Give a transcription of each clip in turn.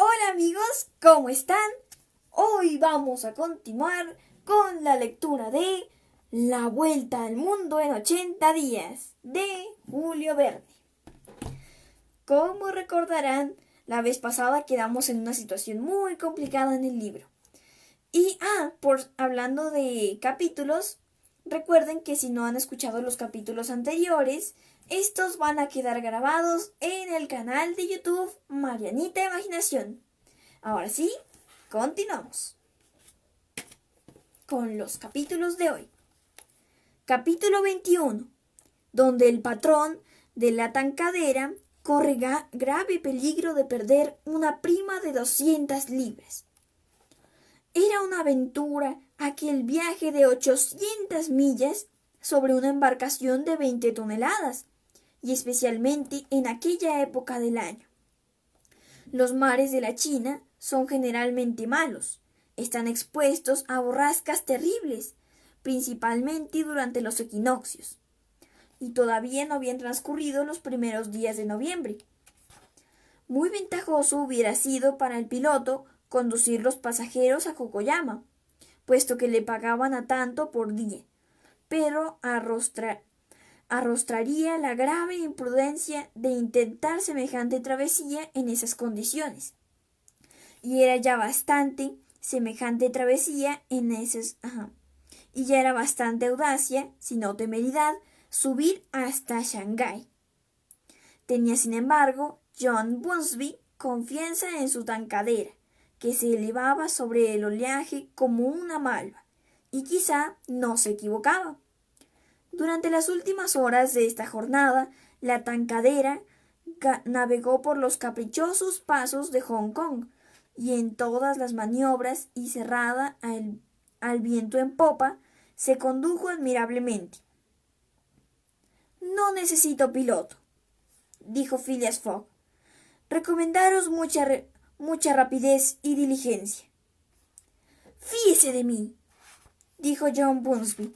Hola amigos, ¿cómo están? Hoy vamos a continuar con la lectura de La Vuelta al Mundo en 80 días de Julio Verne. Como recordarán, la vez pasada quedamos en una situación muy complicada en el libro. Y hablando de capítulos, recuerden que si no han escuchado los capítulos anteriores, estos van a quedar grabados en el canal de YouTube Marianita Imaginación. Ahora sí, continuamos con los capítulos de hoy. Capítulo 21, donde el patrón de la tankadera corre grave peligro de perder una prima de 200 libras. Era una aventura aquel viaje de 800 millas sobre una embarcación de 20 toneladas, y especialmente en aquella época del año. Los mares de la China son generalmente malos. Están expuestos a borrascas terribles, principalmente durante los equinoccios. Y todavía no habían transcurrido los primeros días de noviembre. Muy ventajoso hubiera sido para el piloto conducir los pasajeros a Yokoyama, puesto que le pagaban a tanto por día, pero arrostraría la grave imprudencia de intentar semejante travesía en esas condiciones. Y era ya bastante semejante travesía en esas... Y ya era bastante audacia, si no temeridad, subir hasta Shanghái. Tenía, sin embargo, John Bunsby confianza en su tankadera, que se elevaba sobre el oleaje como una malva, y quizá no se equivocaba. Durante las últimas horas de esta jornada, la tankadera navegó por los caprichosos pasos de Hong Kong, y en todas las maniobras y cerrada al viento en popa, se condujo admirablemente. «No necesito piloto», dijo Phileas Fogg. «Recomendaros mucha rapidez y diligencia». «Fíese de mí», dijo John Bunsby.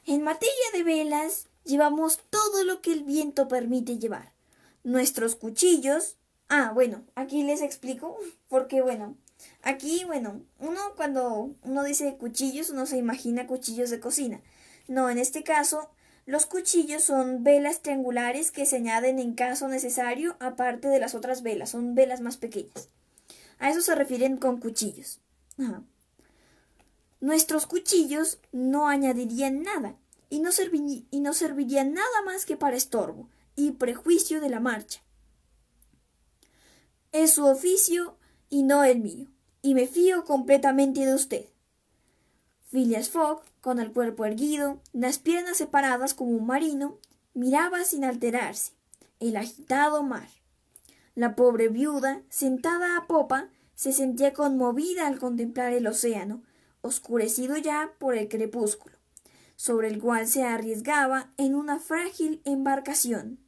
«En materia de velas, llevamos todo lo que el viento permite llevar. Nuestros cuchillos...» aquí les explico, porque aquí, cuando uno dice cuchillos, uno se imagina cuchillos de cocina. No, en este caso, los cuchillos son velas triangulares que se añaden en caso necesario, aparte de las otras velas, son velas más pequeñas. A eso se refieren con cuchillos. Nuestros cuchillos no añadirían nada, y no servirían nada más que para estorbo y prejuicio de la marcha. Es su oficio y no el mío, y me fío completamente de usted». Phileas Fogg, con el cuerpo erguido, las piernas separadas como un marino, miraba sin alterarse el agitado mar. La pobre viuda, sentada a popa, se sentía conmovida al contemplar el océano, oscurecido ya por el crepúsculo, sobre el cual se arriesgaba en una frágil embarcación.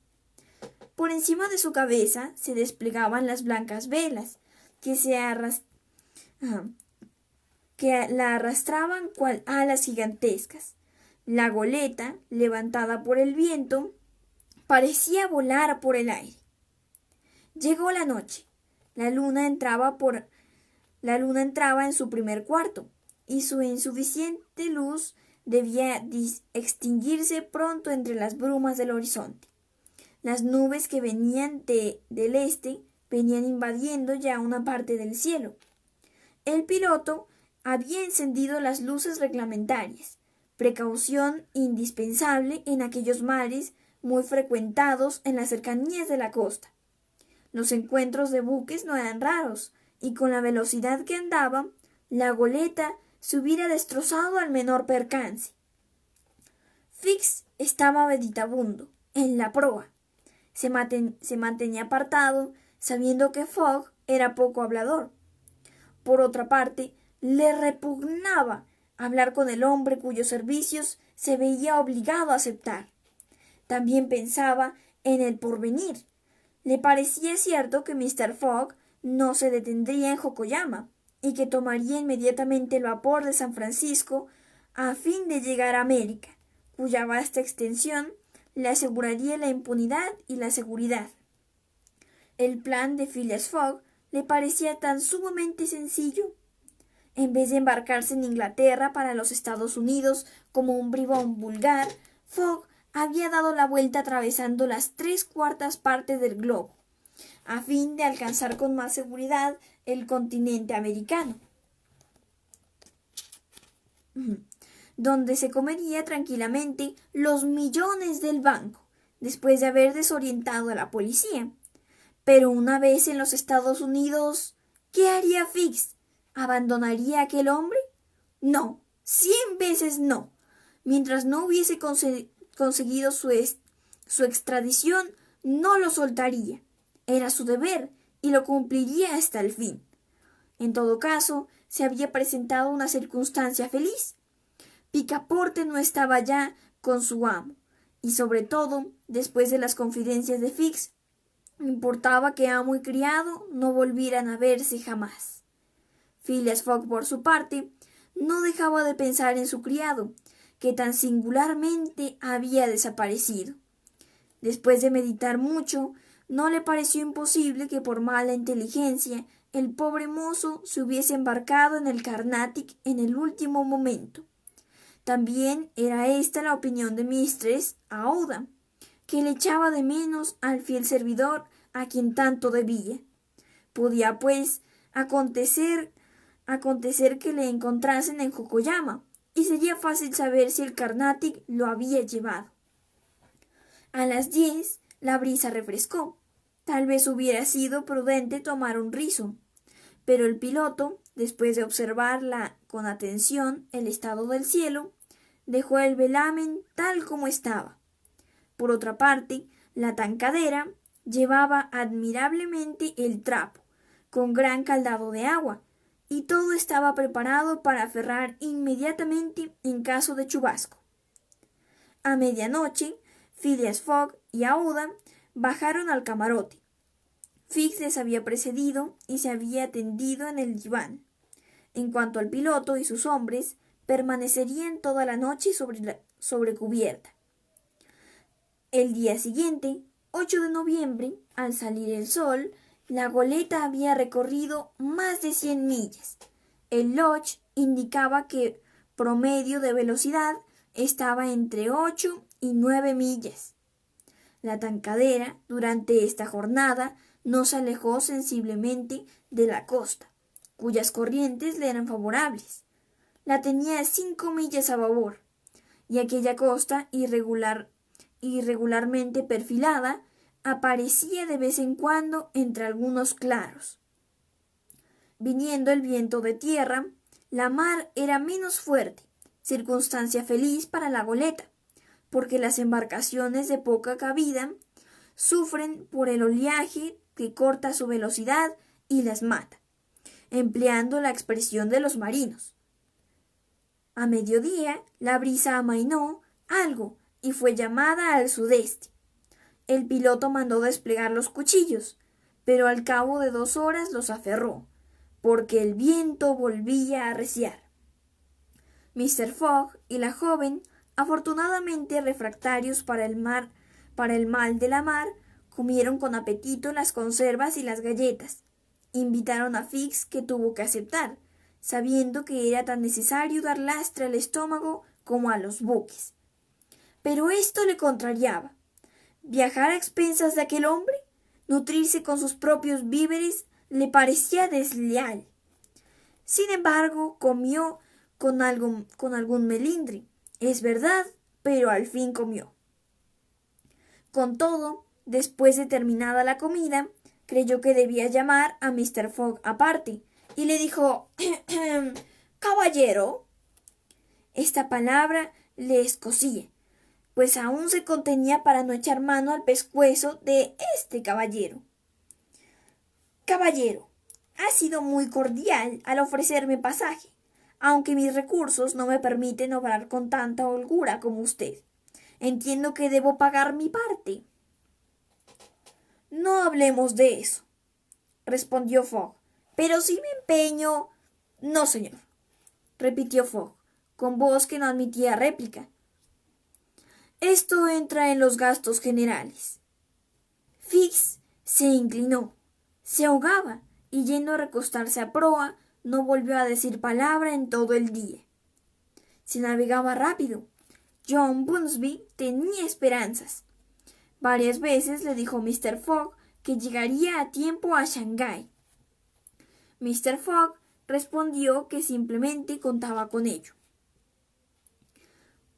Por encima de su cabeza se desplegaban las blancas velas, que la arrastraban cual alas gigantescas. La goleta, levantada por el viento, parecía volar por el aire. Llegó la noche. La luna entraba en su primer cuarto, y su insuficiente luz debía extinguirse pronto entre las brumas del horizonte. Las nubes que venían del este venían invadiendo ya una parte del cielo. El piloto había encendido las luces reglamentarias, precaución indispensable en aquellos mares muy frecuentados en las cercanías de la costa. Los encuentros de buques no eran raros, y con la velocidad que andaba, la goleta se hubiera destrozado al menor percance. Fix estaba meditabundo, en la proa. Se mantenía apartado, sabiendo que Fogg era poco hablador. Por otra parte, le repugnaba hablar con el hombre cuyos servicios se veía obligado a aceptar. También pensaba en el porvenir. Le parecía cierto que Mr. Fogg no se detendría en Yokoyama y que tomaría inmediatamente el vapor de San Francisco a fin de llegar a América, cuya vasta extensión le aseguraría la impunidad y la seguridad. El plan de Phileas Fogg le parecía tan sumamente sencillo. En vez de embarcarse en Inglaterra para los Estados Unidos como un bribón vulgar, Fogg había dado la vuelta atravesando las 3/4 partes del globo, a fin de alcanzar con más seguridad el continente americano, donde se comería tranquilamente los millones del banco, después de haber desorientado a la policía. Pero una vez en los Estados Unidos, ¿qué haría Fix? ¿Abandonaría a aquel hombre? No, 100 veces no. Mientras no hubiese conseguido su extradición, no lo soltaría. Era su deber y lo cumpliría hasta el fin. En todo caso, se había presentado una circunstancia feliz. Picaporte no estaba ya con su amo, y sobre todo, después de las confidencias de Fix, importaba que amo y criado no volvieran a verse jamás. Phileas Fogg, por su parte, no dejaba de pensar en su criado, que tan singularmente había desaparecido. Después de meditar mucho, no le pareció imposible que por mala inteligencia el pobre mozo se hubiese embarcado en el Carnatic en el último momento. También era esta la opinión de Mistress Aouda, que le echaba de menos al fiel servidor a quien tanto debía. Podía, pues, acontecer que le encontrasen en Yokoyama, y sería fácil saber si el Carnatic lo había llevado. A las 10 la brisa refrescó. Tal vez hubiera sido prudente tomar un rizo, pero el piloto, después de observar con atención el estado del cielo, dejó el velamen tal como estaba. Por otra parte, la tankadera llevaba admirablemente el trapo, con gran caldado de agua, y todo estaba preparado para aferrar inmediatamente en caso de chubasco. A medianoche, Phileas Fogg y Aouda bajaron al camarote. Fix les había precedido y se había tendido en el diván. En cuanto al piloto y sus hombres, permanecerían toda la noche sobre cubierta. El día siguiente, 8 de noviembre, al salir el sol, la goleta había recorrido más de 100 millas. El lodge indicaba que promedio de velocidad estaba entre 8 y 9 millas. La tankadera, durante esta jornada, no se alejó sensiblemente de la costa, cuyas corrientes le eran favorables. La tenía a 5 millas a babor, y aquella costa irregularmente perfilada aparecía de vez en cuando entre algunos claros. Viniendo el viento de tierra, la mar era menos fuerte, circunstancia feliz para la goleta, porque las embarcaciones de poca cabida sufren por el oleaje que corta su velocidad y las mata, empleando la expresión de los marinos. A mediodía la brisa amainó algo y fue llamada al sudeste. El piloto mandó desplegar los cuchillos, pero al cabo de 2 horas los aferró, porque el viento volvía a arreciar. Mr. Fogg y la joven, afortunadamente refractarios para el mal de la mar, comieron con apetito las conservas y las galletas. Invitaron a Fix, que tuvo que aceptar, sabiendo que era tan necesario dar lastre al estómago como a los buques. Pero esto le contrariaba. Viajar a expensas de aquel hombre, nutrirse con sus propios víveres, le parecía desleal. Sin embargo, comió con algún melindre, es verdad, pero al fin comió. Con todo, después de terminada la comida, creyó que debía llamar a Mr. Fogg aparte, y le dijo «Caballero». Esta palabra le escocía, pues aún se contenía para no echar mano al pescuezo de este caballero. «Caballero, ha sido muy cordial al ofrecerme pasaje, aunque mis recursos no me permiten obrar con tanta holgura como usted. Entiendo que debo pagar mi parte». «No hablemos de eso», respondió Fogg. «Pero si me empeño». «No, señor», repitió Fogg, con voz que no admitía réplica. «Esto entra en los gastos generales». Fix se inclinó, se ahogaba y yendo a recostarse a proa, no volvió a decir palabra en todo el día. Se navegaba rápido. John Bunsby tenía esperanzas. Varias veces le dijo a Mr. Fogg que llegaría a tiempo a Shanghái. Mr. Fogg respondió que simplemente contaba con ello.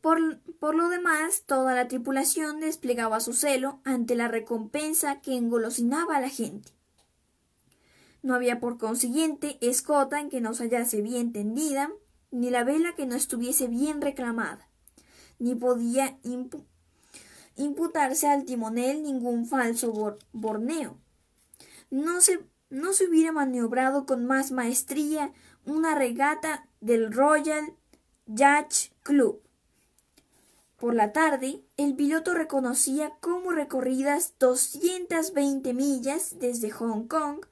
Por lo demás, toda la tripulación desplegaba su celo ante la recompensa que engolosinaba a la gente. No había por consiguiente escota en que no se hallase bien tendida, ni la vela que no estuviese bien reclamada, ni podía imputarse al timonel ningún falso borneo. No se hubiera maniobrado con más maestría una regata del Royal Yacht Club. Por la tarde, el piloto reconocía como recorridas 220 millas desde Hong Kong,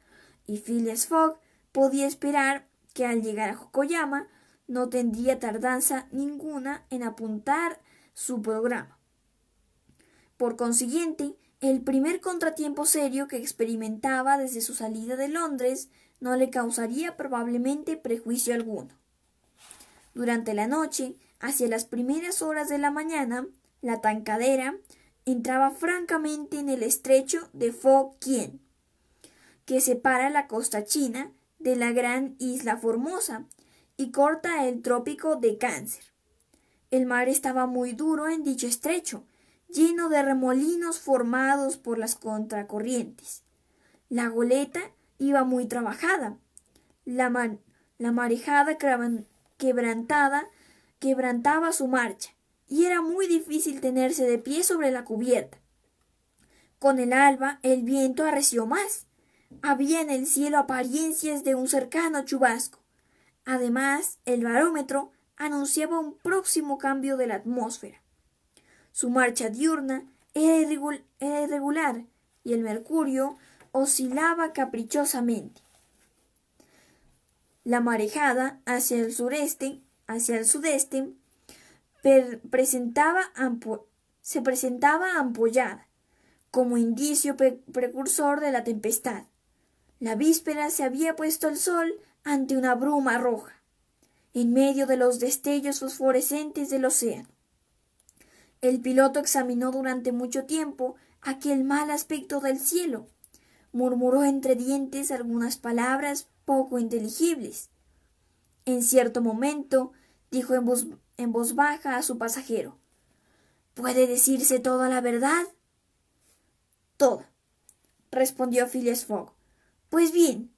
y Phileas Fogg podía esperar que al llegar a Yokoyama no tendría tardanza ninguna en apuntar su programa. Por consiguiente, el primer contratiempo serio que experimentaba desde su salida de Londres no le causaría probablemente prejuicio alguno. Durante la noche, hacia las primeras horas de la mañana, la tankadera entraba francamente en el estrecho de Fo Kien, que separa la costa china de la gran isla Formosa y corta el trópico de Cáncer. El mar estaba muy duro en dicho estrecho, lleno de remolinos formados por las contracorrientes. La goleta iba muy trabajada. La marejada quebrantaba su marcha, y era muy difícil tenerse de pie sobre la cubierta. Con el alba el viento arreció más. Había en el cielo apariencias de un cercano chubasco. Además, el barómetro anunciaba un próximo cambio de la atmósfera. Su marcha diurna era irregular y el mercurio oscilaba caprichosamente. La marejada hacia el sudeste se presentaba ampollada, como indicio precursor de la tempestad. La víspera se había puesto el sol ante una bruma roja, en medio de los destellos fosforescentes del océano. El piloto examinó durante mucho tiempo aquel mal aspecto del cielo. Murmuró entre dientes algunas palabras poco inteligibles. En cierto momento dijo en voz baja a su pasajero: ¿Puede decirse toda la verdad? Toda, respondió Phileas Fogg. Pues bien,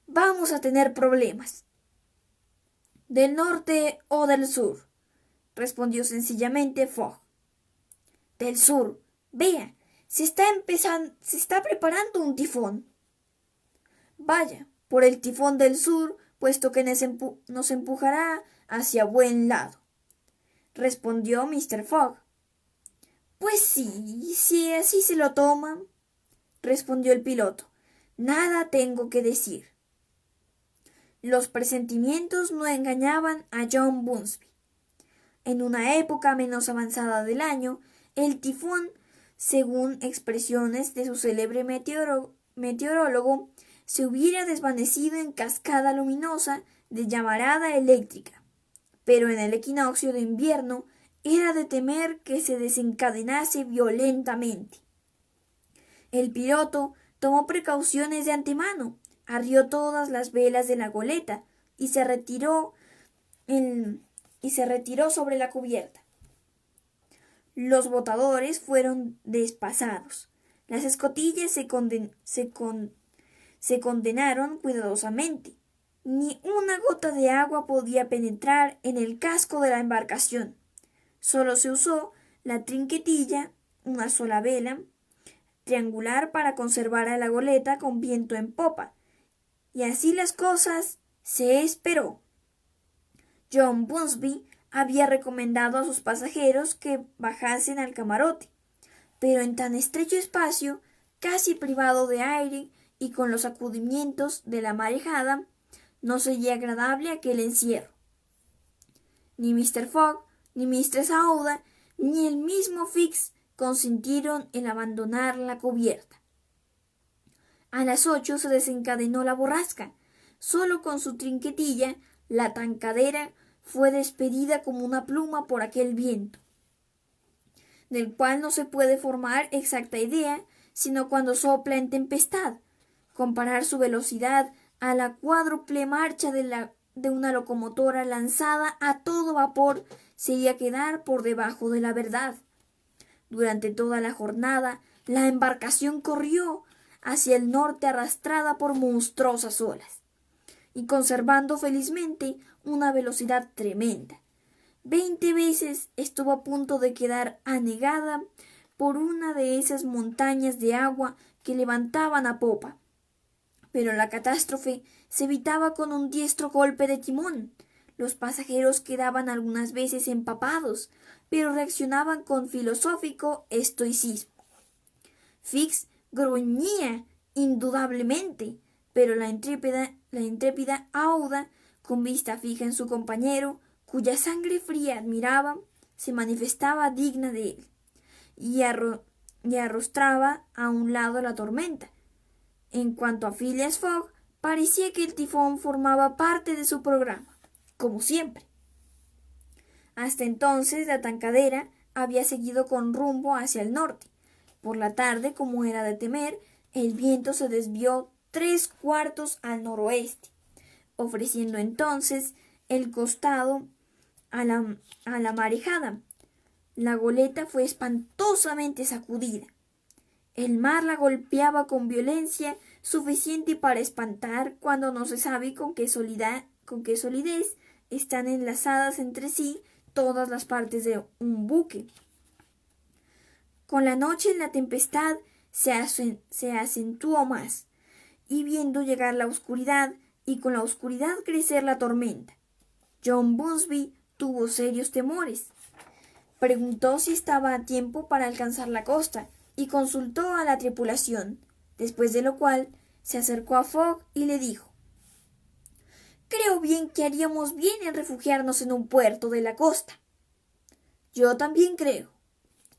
vamos a tener problemas. ¿Del norte o del sur?, respondió sencillamente Fogg. Del sur. Vea, se está preparando un tifón. Vaya, por el tifón del sur, puesto que nos empujará hacia buen lado, respondió Mr. Fogg. Pues sí, si así se lo toman, respondió el piloto. Nada tengo que decir. Los presentimientos no engañaban a John Bunsby. En una época menos avanzada del año, el tifón, según expresiones de su célebre meteorólogo, se hubiera desvanecido en cascada luminosa de llamarada eléctrica, pero en el equinoccio de invierno era de temer que se desencadenase violentamente. El piloto tomó precauciones de antemano, arrió todas las velas de la goleta y se retiró sobre la cubierta. Los botadores fueron despasados. Las escotillas se condenaron cuidadosamente. Ni una gota de agua podía penetrar en el casco de la embarcación. Solo se usó la trinquetilla, una sola vela triangular para conservar a la goleta con viento en popa. Y así las cosas se esperó. John Bunsby había recomendado a sus pasajeros que bajasen al camarote, pero en tan estrecho espacio, casi privado de aire y con los sacudimientos de la marejada, no sería agradable aquel encierro. Ni Mr. Fogg, ni Mistress Aouida, ni el mismo Fix consintieron en abandonar la cubierta. A las 8 se desencadenó la borrasca. Solo con su trinquetilla, la tankadera fue despedida como una pluma por aquel viento, del cual no se puede formar exacta idea, sino cuando sopla en tempestad. Comparar su velocidad a la cuádruple marcha de una locomotora lanzada a todo vapor sería quedar por debajo de la verdad. Durante toda la jornada, la embarcación corrió hacia el norte arrastrada por monstruosas olas, y conservando felizmente una velocidad tremenda. 20 veces estuvo a punto de quedar anegada por una de esas montañas de agua que levantaban a popa. Pero la catástrofe se evitaba con un diestro golpe de timón. Los pasajeros quedaban algunas veces empapados, pero reaccionaban con filosófico estoicismo. Fix gruñía indudablemente, pero la intrépida Aouda, con vista fija en su compañero, cuya sangre fría admiraba, se manifestaba digna de él, y arrostraba a un lado la tormenta. En cuanto a Phileas Fogg, parecía que el tifón formaba parte de su programa, como siempre. Hasta entonces la tankadera había seguido con rumbo hacia el norte. Por la tarde, como era de temer, el viento se desvió 3/4 al noroeste, ofreciendo entonces el costado a la marejada. La goleta fue espantosamente sacudida. El mar la golpeaba con violencia suficiente para espantar cuando no se sabe con qué solidez están enlazadas entre sí todas las partes de un buque. Con la noche la tempestad se acentuó más, y viendo llegar la oscuridad y con la oscuridad crecer la tormenta, John Bunsby tuvo serios temores. Preguntó si estaba a tiempo para alcanzar la costa y consultó a la tripulación, después de lo cual se acercó a Fogg y le dijo: «Creo bien que haríamos bien en refugiarnos en un puerto de la costa». «Yo también creo»,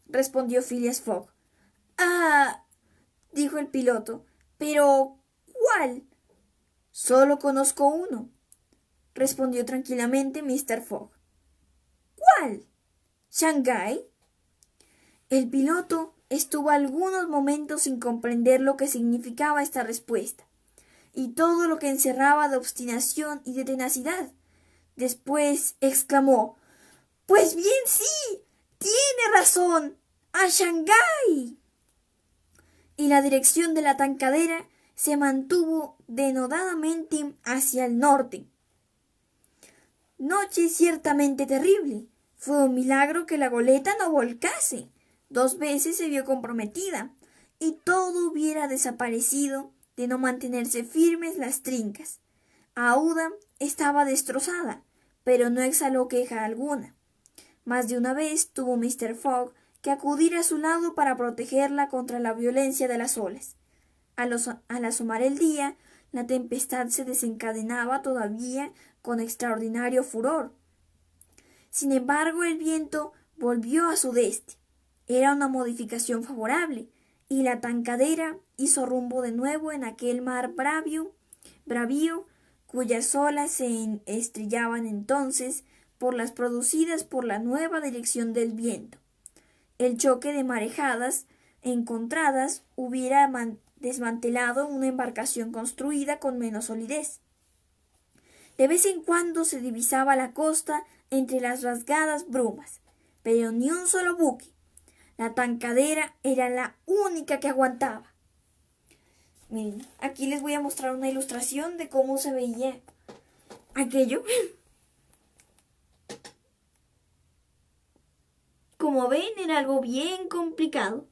respondió Phileas Fogg. «Ah», dijo el piloto, «pero ¿cuál?» «Solo conozco uno», respondió tranquilamente Mr. Fogg. «¿Cuál? ¿Shanghái?» El piloto estuvo algunos momentos sin comprender lo que significaba esta respuesta y todo lo que encerraba de obstinación y de tenacidad. Después exclamó: «Pues bien, sí, tiene razón, a Shanghái». Y la dirección de la tankadera se mantuvo denodadamente hacia el norte. Noche ciertamente terrible. Fue un milagro que la goleta no volcase. 2 veces se vio comprometida, y todo hubiera desaparecido de no mantenerse firmes las trincas. Aouda estaba destrozada, pero no exhaló queja alguna. Más de una vez tuvo Mr. Fogg que acudir a su lado para protegerla contra la violencia de las olas. Al asomar el día, la tempestad se desencadenaba todavía con extraordinario furor. Sin embargo, el viento volvió a sudeste. Era una modificación favorable, y la tankadera hizo rumbo de nuevo en aquel mar bravío, cuyas olas se estrellaban entonces por las producidas por la nueva dirección del viento. El choque de marejadas encontradas hubiera desmantelado una embarcación construida con menos solidez. De vez en cuando se divisaba la costa entre las rasgadas brumas, pero ni un solo buque. La tankadera era la única que aguantaba. Miren, aquí les voy a mostrar una ilustración de cómo se veía aquello. Como ven, era algo bien complicado.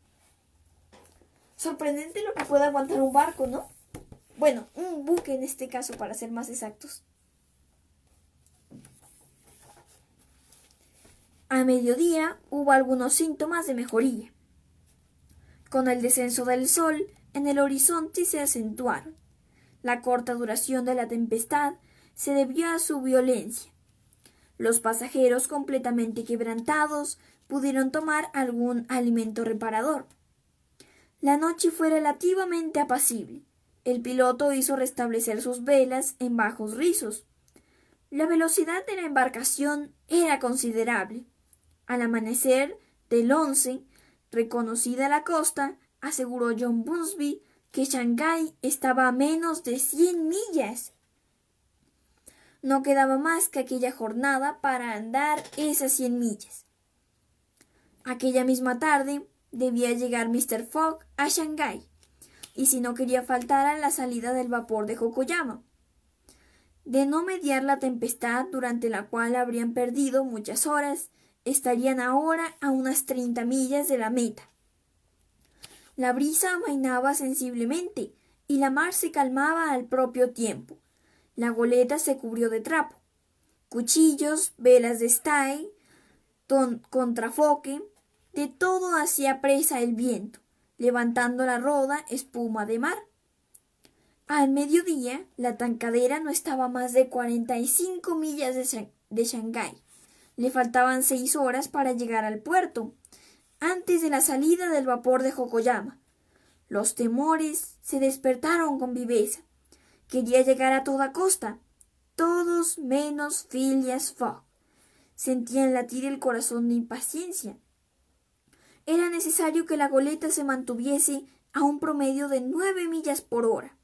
Sorprendente lo que puede aguantar un barco, ¿no? Bueno, un buque en este caso, para ser más exactos. A mediodía hubo algunos síntomas de mejoría. Con el descenso del sol, en el horizonte se acentuaron. La corta duración de la tempestad se debió a su violencia. Los pasajeros, completamente quebrantados, pudieron tomar algún alimento reparador. La noche fue relativamente apacible, El piloto hizo restablecer sus velas en bajos rizos. La velocidad de la embarcación era considerable. Al amanecer del 11, reconocida la costa, aseguró John Bunsby que Shanghái estaba a menos de 100 millas. No quedaba más que aquella jornada para andar esas 100 millas. Aquella misma tarde debía llegar Mr. Fogg a Shanghái, y si no quería faltar a la salida del vapor de Yokoyama. De no mediar la tempestad, durante la cual habrían perdido muchas horas, estarían ahora a unas 30 millas de la meta. La brisa amainaba sensiblemente y la mar se calmaba al propio tiempo. La goleta se cubrió de trapo. Cuchillos, velas de stay, contrafoque, de todo hacía presa el viento, levantando la roda espuma de mar. Al mediodía, la tankadera no estaba a más de 45 millas de Shanghái. Le faltaban 6 horas para llegar al puerto, antes de la salida del vapor de Yokoyama. Los temores se despertaron con viveza. Quería llegar a toda costa. Todos menos Phileas Fogg sentían latir el corazón de impaciencia. Era necesario que la goleta se mantuviese a un promedio de 9 millas por hora,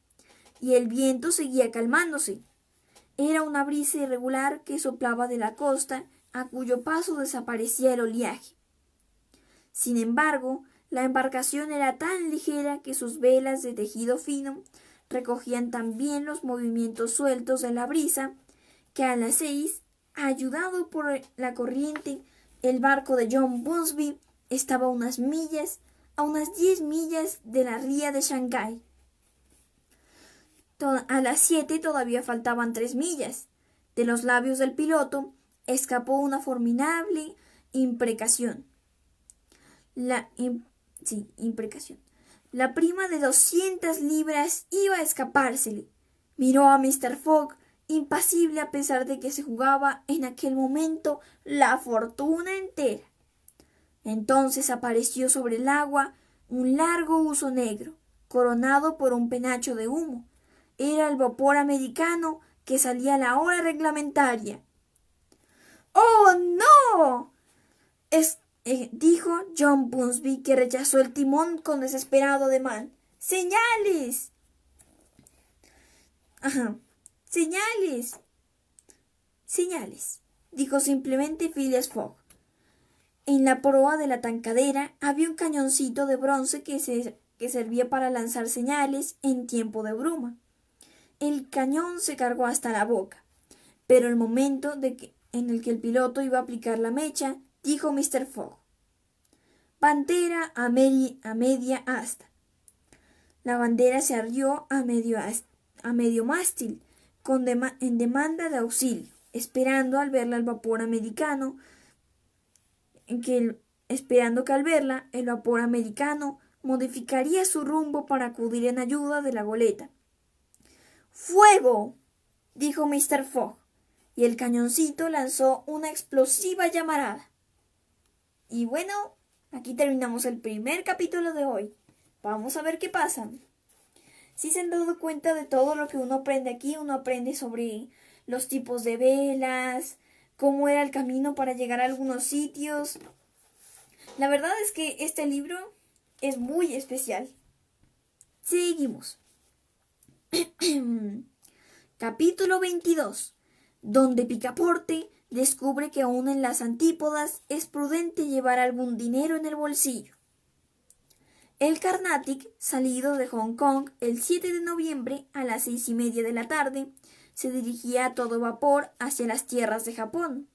y el viento seguía calmándose. Era una brisa irregular que soplaba de la costa, a cuyo paso desaparecía el oleaje. Sin embargo, la embarcación era tan ligera que sus velas de tejido fino recogían también los movimientos sueltos de la brisa, que a las 6, ayudado por la corriente, el barco de John Bunsby estaba a unas 10 millas de la ría de Shanghái. A las 7 todavía faltaban 3 millas. De los labios del piloto escapó una formidable imprecación. Imprecación. La prima de 200 libras iba a escapársele. Miró a Mr. Fogg, impasible a pesar de que se jugaba en aquel momento la fortuna entera. Entonces apareció sobre el agua un largo huso negro, coronado por un penacho de humo. Era el vapor americano que salía a la hora reglamentaria. ¡Oh, no! Dijo John Bunsby, que rechazó el timón con desesperado ademán. ¡Señales! ¡Señales! ¡Señales!, dijo simplemente Phileas Fogg. En la proa de la tankadera había un cañoncito de bronce que servía para lanzar señales en tiempo de bruma. El cañón se cargó hasta la boca, pero el momento en el que el piloto iba a aplicar la mecha, dijo Mr. Fogg: «Bandera a media asta». La bandera se arrió a medio mástil, en demanda de auxilio, esperando al verla el vapor americano modificaría su rumbo para acudir en ayuda de la goleta. «¡Fuego!», dijo Mr. Fogg, y el cañoncito lanzó una explosiva llamarada. Y bueno, aquí terminamos el primer capítulo de hoy. Vamos a ver qué pasa. Si se han dado cuenta de todo lo que uno aprende aquí, uno aprende sobre los tipos de velas, cómo era el camino para llegar a algunos sitios. La verdad es que este libro es muy especial. Seguimos. Capítulo 22, donde Picaporte descubre que aún en las antípodas es prudente llevar algún dinero en el bolsillo. El Carnatic, salido de Hong Kong el 7 de noviembre a las 6:30 de la tarde, se dirigía a todo vapor hacia las tierras de Japón.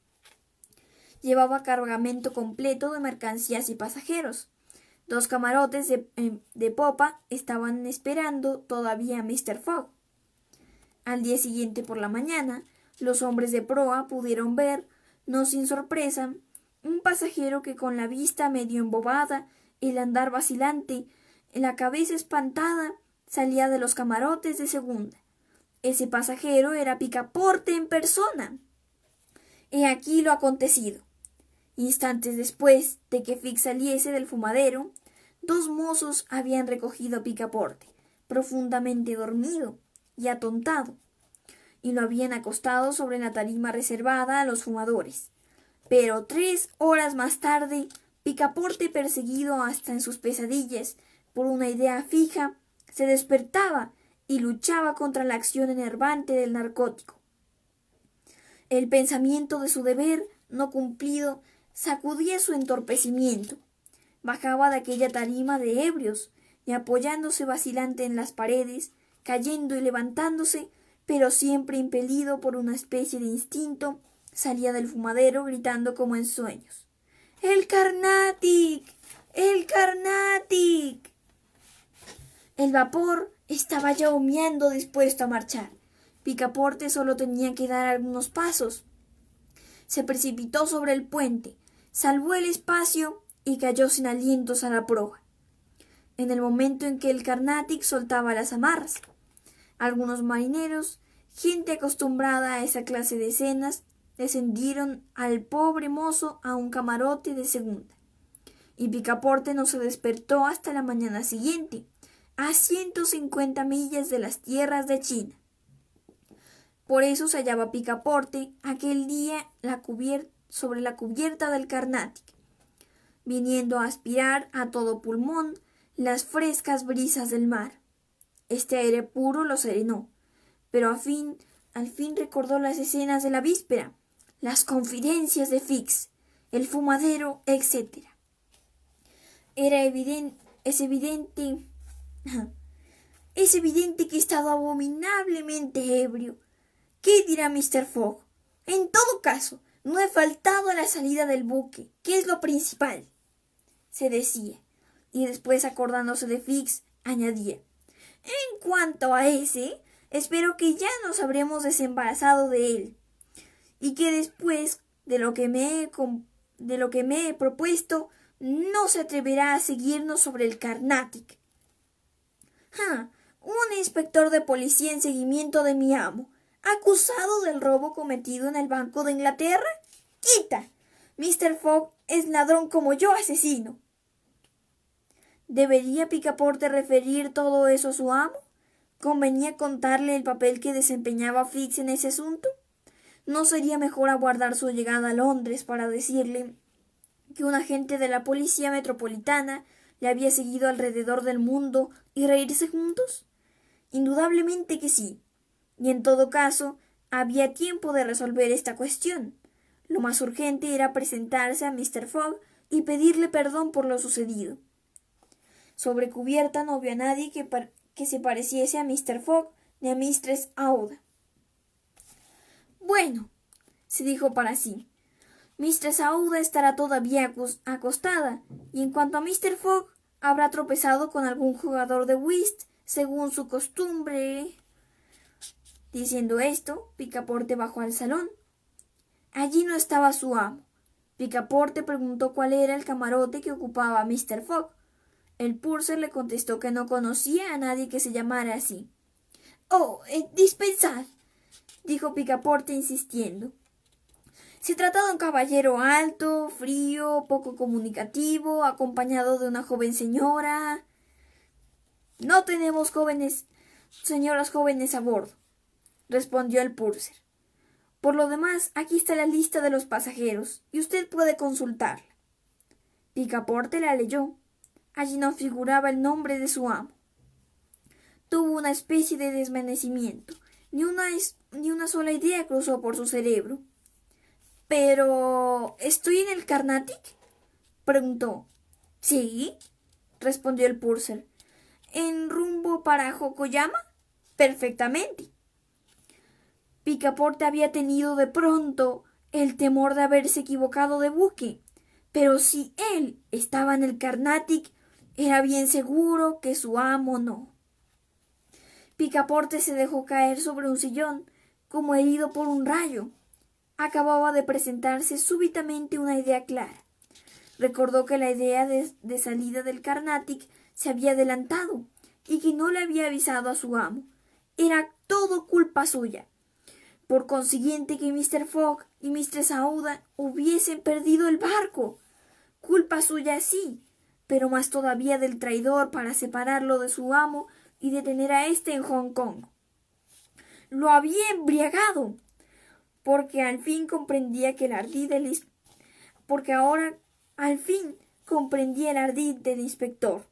Llevaba cargamento completo de mercancías y pasajeros. 2 camarotes de popa estaban esperando todavía a Mr. Fogg. Al día siguiente por la mañana, los hombres de proa pudieron ver, no sin sorpresa, un pasajero que, con la vista medio embobada, el andar vacilante, la cabeza espantada, salía de los camarotes de segunda. Ese pasajero era Picaporte en persona. He aquí lo acontecido. Instantes después de que Fix saliese del fumadero, 2 mozos habían recogido a Picaporte, profundamente dormido y atontado, y lo habían acostado sobre la tarima reservada a los fumadores. Pero 3 horas más tarde, Picaporte, perseguido hasta en sus pesadillas por una idea fija, se despertaba y luchaba contra la acción enervante del narcótico. El pensamiento de su deber no cumplido sacudía su entorpecimiento. Bajaba de aquella tarima de ebrios y apoyándose vacilante en las paredes, cayendo y levantándose, pero siempre impelido por una especie de instinto, salía del fumadero gritando como en sueños: ¡El Carnatic! ¡El Carnatic! El vapor estaba ya humeando, dispuesto a marchar. Picaporte solo tenía que dar algunos pasos. Se precipitó sobre el puente, salvó el espacio y cayó sin alientos a la proa. En el momento en que el Carnatic soltaba las amarras, algunos marineros, gente acostumbrada a esa clase de escenas, descendieron al pobre mozo a un camarote de segunda, y Picaporte no se despertó hasta la mañana siguiente, a 150 millas de las tierras de China. Por eso se hallaba Picaporte aquel día sobre la cubierta del Carnatic, viniendo a aspirar a todo pulmón las frescas brisas del mar. Este aire puro lo serenó, pero al fin recordó las escenas de la víspera, las confidencias de Fix, el fumadero, etc. Es evidente que he estado abominablemente ebrio. ¿Qué dirá Mr. Fogg? En todo caso, no he faltado a la salida del buque, que es lo principal, se decía, y después, acordándose de Fix, añadía: en cuanto a ese, espero que ya nos habremos desembarazado de él, y que después de lo que me he propuesto, no se atreverá a seguirnos sobre el Carnatic. Un inspector de policía en seguimiento de mi amo, acusado del robo cometido en el Banco de Inglaterra. ¡Quita! Mr. Fogg es ladrón como yo, asesino. ¿Debería Picaporte referir todo eso a su amo? ¿Convenía contarle el papel que desempeñaba Fix en ese asunto? ¿No sería mejor aguardar su llegada a Londres para decirle que un agente de la policía metropolitana le había seguido alrededor del mundo y reírse juntos? Indudablemente que sí. Y en todo caso, había tiempo de resolver esta cuestión. Lo más urgente era presentarse a Mr. Fogg y pedirle perdón por lo sucedido. Sobre cubierta no vio a nadie que se pareciese a Mr. Fogg ni a Mistress Aouda. Bueno, se dijo para sí, Mistress Aouda estará todavía acostada, y en cuanto a Mr. Fogg, habrá tropezado con algún jugador de whist, según su costumbre. Diciendo esto, Picaporte bajó al salón. Allí no estaba su amo. Picaporte preguntó cuál era el camarote que ocupaba Mr. Fogg. El purser le contestó que no conocía a nadie que se llamara así. Dispensad, dijo Picaporte insistiendo. Se trata de un caballero alto, frío, poco comunicativo, acompañado de una joven señora. No tenemos señoras jóvenes a bordo, respondió el purser. Por lo demás, aquí está la lista de los pasajeros, y usted puede consultarla. Picaporte la leyó. Allí no figuraba el nombre de su amo. Tuvo una especie de desvanecimiento. Ni una sola idea cruzó por su cerebro. ¿Pero estoy en el Carnatic?, preguntó. Sí, respondió el purser. ¿En rumbo para Yokoyama? Perfectamente. Picaporte había tenido de pronto el temor de haberse equivocado de buque, pero si él estaba en el Carnatic, era bien seguro que su amo no. Picaporte se dejó caer sobre un sillón, como herido por un rayo. Acababa de presentarse súbitamente una idea clara. Recordó que la idea de salida del Carnatic se había adelantado y que no le había avisado a su amo. Era todo culpa suya. Por consiguiente, que Mr. Fogg y Mistress Aouda hubiesen perdido el barco. Culpa suya sí, pero más todavía del traidor para separarlo de su amo y detener a éste en Hong Kong. Lo había embriagado, porque al fin comprendía que el ardid del porque ahora al fin comprendía el ardid del inspector.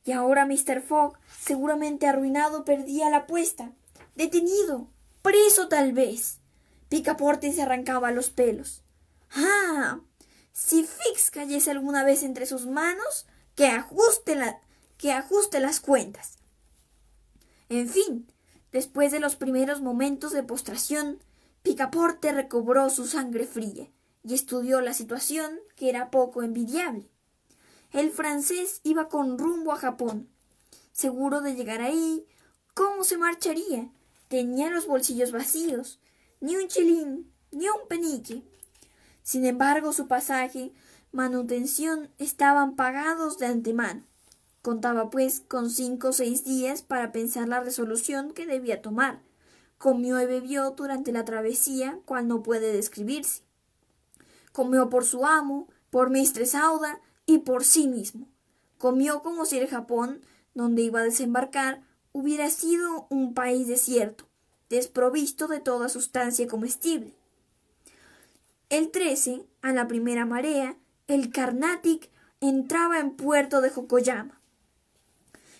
Y ahora Mr. Fogg, seguramente arruinado, perdía la apuesta. ¡Detenido! ¡Preso tal vez! Picaporte se arrancaba los pelos. ¡Ah! Si Fix cayese alguna vez entre sus manos, que ajuste las cuentas. En fin, después de los primeros momentos de postración, Picaporte recobró su sangre fría y estudió la situación, que era poco envidiable. El francés iba con rumbo a Japón. Seguro de llegar ahí, ¿cómo se marcharía? Tenía los bolsillos vacíos, ni un chelín, ni un penique. Sin embargo, su pasaje, manutención, estaban pagados de antemano. Contaba, pues, con 5 o 6 días para pensar la resolución que debía tomar. Comió y bebió durante la travesía, cual no puede describirse. Comió por su amo, por Mistress Aouda y por sí mismo. Comió como si el Japón, donde iba a desembarcar, hubiera sido un país desierto, desprovisto de toda sustancia comestible. El 13, a la primera marea, el Carnatic entraba en puerto de Yokoyama.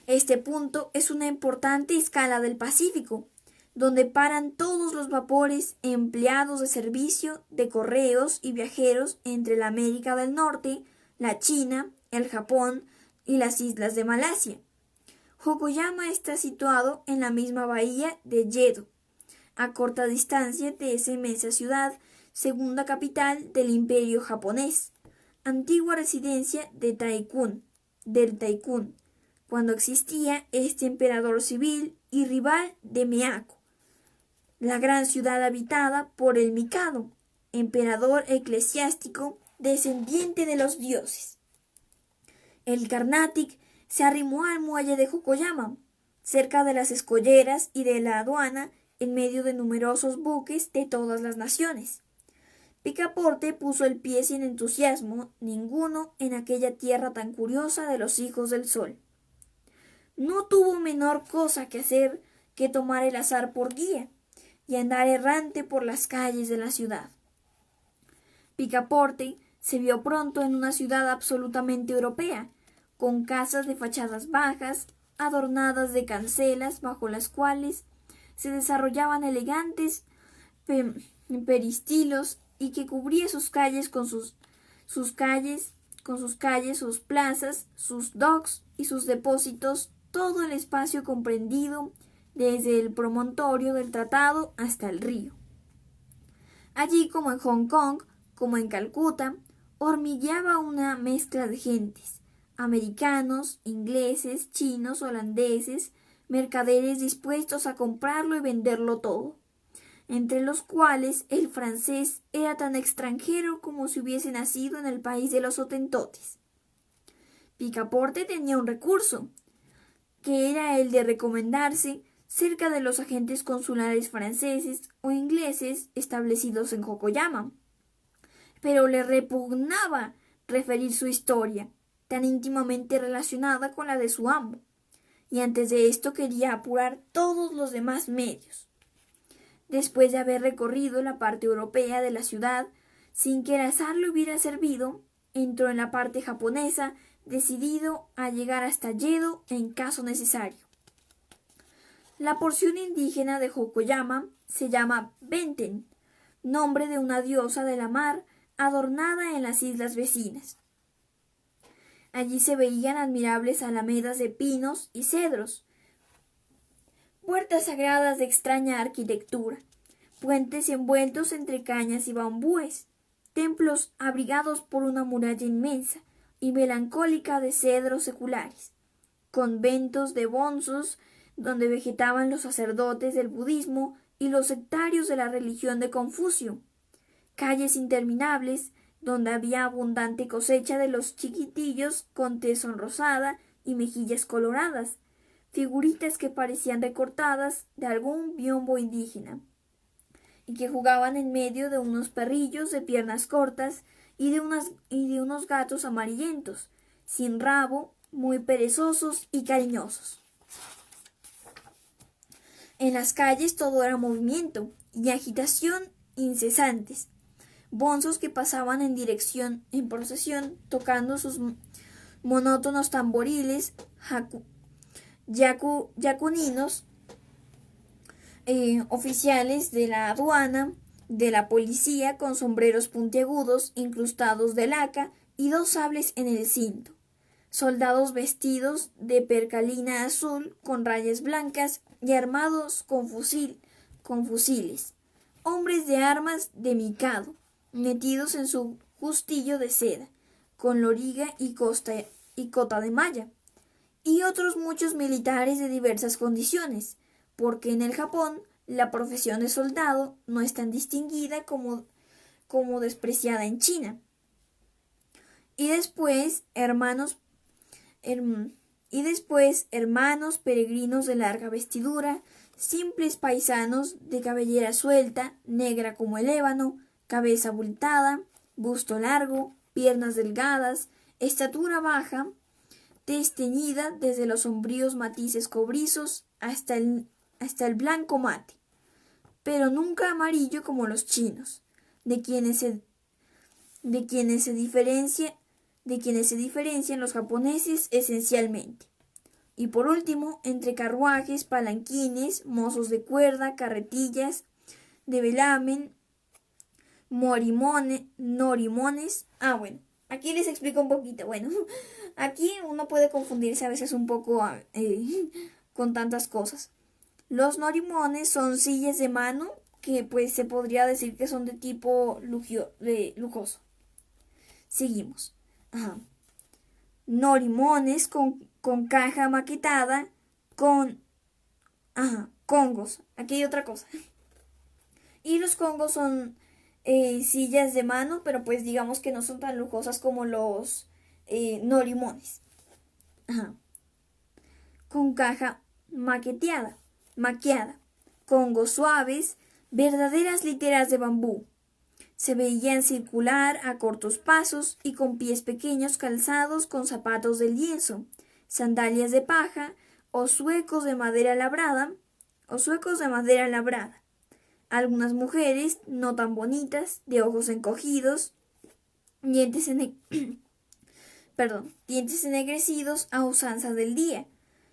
Este punto es una importante escala del Pacífico, donde paran todos los vapores empleados de servicio de correos y viajeros entre la América del Norte, la China, el Japón y las islas de Malasia. Yokoyama está situado en la misma bahía de Yedo, a corta distancia de esa inmensa ciudad, segunda capital del Imperio japonés, antigua residencia del Taikun, cuando existía este emperador civil y rival de Meako, la gran ciudad habitada por el Mikado, emperador eclesiástico descendiente de los dioses. El Carnatic se arrimó al muelle de Yokoyama, cerca de las escolleras y de la aduana, en medio de numerosos buques de todas las naciones. Picaporte puso el pie sin entusiasmo ninguno en aquella tierra tan curiosa de los hijos del sol. No tuvo menor cosa que hacer que tomar el azar por guía y andar errante por las calles de la ciudad. Picaporte se vio pronto en una ciudad absolutamente europea, con casas de fachadas bajas, adornadas de cancelas bajo las cuales se desarrollaban elegantes peristilos y que cubría sus calles, sus plazas, sus docks y sus depósitos, todo el espacio comprendido desde el promontorio del tratado hasta el río. Allí, como en Hong Kong, como en Calcuta, hormigueaba una mezcla de gentes, americanos, ingleses, chinos, holandeses, mercaderes dispuestos a comprarlo y venderlo todo, entre los cuales el francés era tan extranjero como si hubiese nacido en el país de los Hotentotes. Picaporte tenía un recurso, que era el de recomendarse cerca de los agentes consulares franceses o ingleses establecidos en Yokoyama. Pero le repugnaba referir su historia, tan íntimamente relacionada con la de su amo, y antes de esto quería apurar todos los demás medios. Después de haber recorrido la parte europea de la ciudad, sin que el azar le hubiera servido, entró en la parte japonesa, decidido a llegar hasta Yedo en caso necesario. La porción indígena de Yokoyama se llama Benten, nombre de una diosa de la mar adornada en las islas vecinas. Allí se veían admirables alamedas de pinos y cedros, puertas sagradas de extraña arquitectura, puentes envueltos entre cañas y bambúes, templos abrigados por una muralla inmensa y melancólica de cedros seculares, conventos de bonzos donde vegetaban los sacerdotes del budismo y los sectarios de la religión de Confucio, calles interminables donde había abundante cosecha de los chiquitillos con tez sonrosada y mejillas coloradas, figuritas que parecían recortadas de algún biombo indígena, y que jugaban en medio de unos perrillos de piernas cortas y de unos gatos amarillentos, sin rabo, muy perezosos y cariñosos. En las calles todo era movimiento y agitación incesantes. Bonzos que pasaban en procesión, tocando sus monótonos tamboriles yacuninos, oficiales de la aduana, de la policía con sombreros puntiagudos incrustados de laca y dos sables en el cinto, soldados vestidos de percalina azul con rayas blancas y armados con fusiles, hombres de armas de micado, metidos en su justillo de seda, con loriga y cota de malla, y otros muchos militares de diversas condiciones, porque en el Japón la profesión de soldado no es tan distinguida como despreciada en China. Y después, hermanos peregrinos de larga vestidura, simples paisanos de cabellera suelta, negra como el ébano, cabeza abultada, busto largo, piernas delgadas, estatura baja, tez teñida desde los sombríos matices cobrizos hasta el blanco mate, pero nunca amarillo como los chinos, de quienes se diferencian los japoneses esencialmente. Y por último, entre carruajes, palanquines, mozos de cuerda, carretillas de velamen, norimones. Bueno, aquí les explico un poquito. Bueno, aquí uno puede confundirse a veces un poco con tantas cosas. Los norimones son sillas de mano que pues se podría decir que son de tipo lujoso. Seguimos. Ajá. Norimones con caja maquetada, con congos. Aquí hay otra cosa. Y los congos son sillas de mano, pero pues digamos que no son tan lujosas como los norimones. Ajá. Con caja maqueada, congos suaves, verdaderas literas de bambú. Se veían circular a cortos pasos y con pies pequeños calzados con zapatos de lienzo, sandalias de paja o suecos de madera labrada. Algunas mujeres, no tan bonitas, de ojos encogidos, dientes ennegrecidos a usanza del día,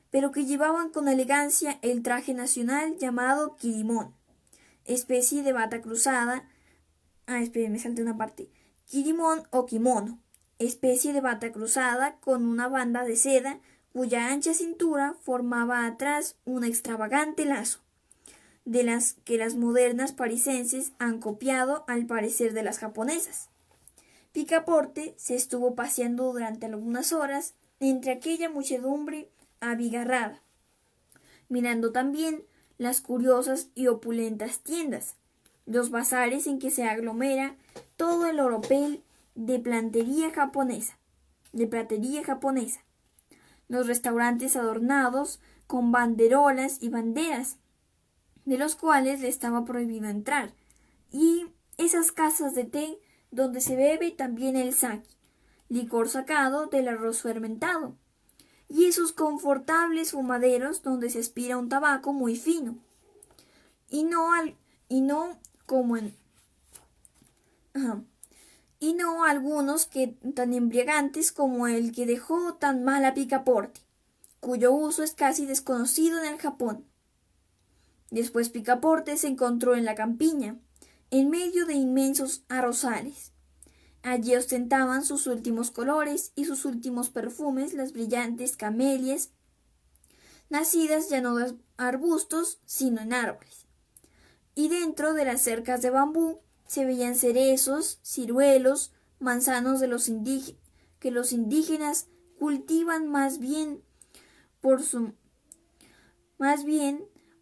pero que llevaban con elegancia el traje nacional llamado kirimon, especie de bata cruzada. Me salté una parte. Kirimon o kimono, especie de bata cruzada con una banda de seda cuya ancha cintura formaba atrás un extravagante lazo, de las que las modernas parisenses han copiado al parecer de las japonesas. Picaporte se estuvo paseando durante algunas horas entre aquella muchedumbre abigarrada, mirando también las curiosas y opulentas tiendas, los bazares en que se aglomera todo el oropel de platería japonesa, los restaurantes adornados con banderolas y banderas, de los cuales le estaba prohibido entrar, y esas casas de té donde se bebe también el sake, licor sacado del arroz fermentado, y esos confortables fumaderos donde se aspira un tabaco muy fino, y no algunos que tan embriagantes como el que dejó tan mal a Picaporte, cuyo uso es casi desconocido en el Japón. Después Picaporte se encontró en la campiña, en medio de inmensos arrozales. Allí ostentaban sus últimos colores y sus últimos perfumes las brillantes camelias, nacidas ya no de arbustos, sino en árboles. Y dentro de las cercas de bambú se veían cerezos, ciruelos, manzanos que los indígenas cultivan más bien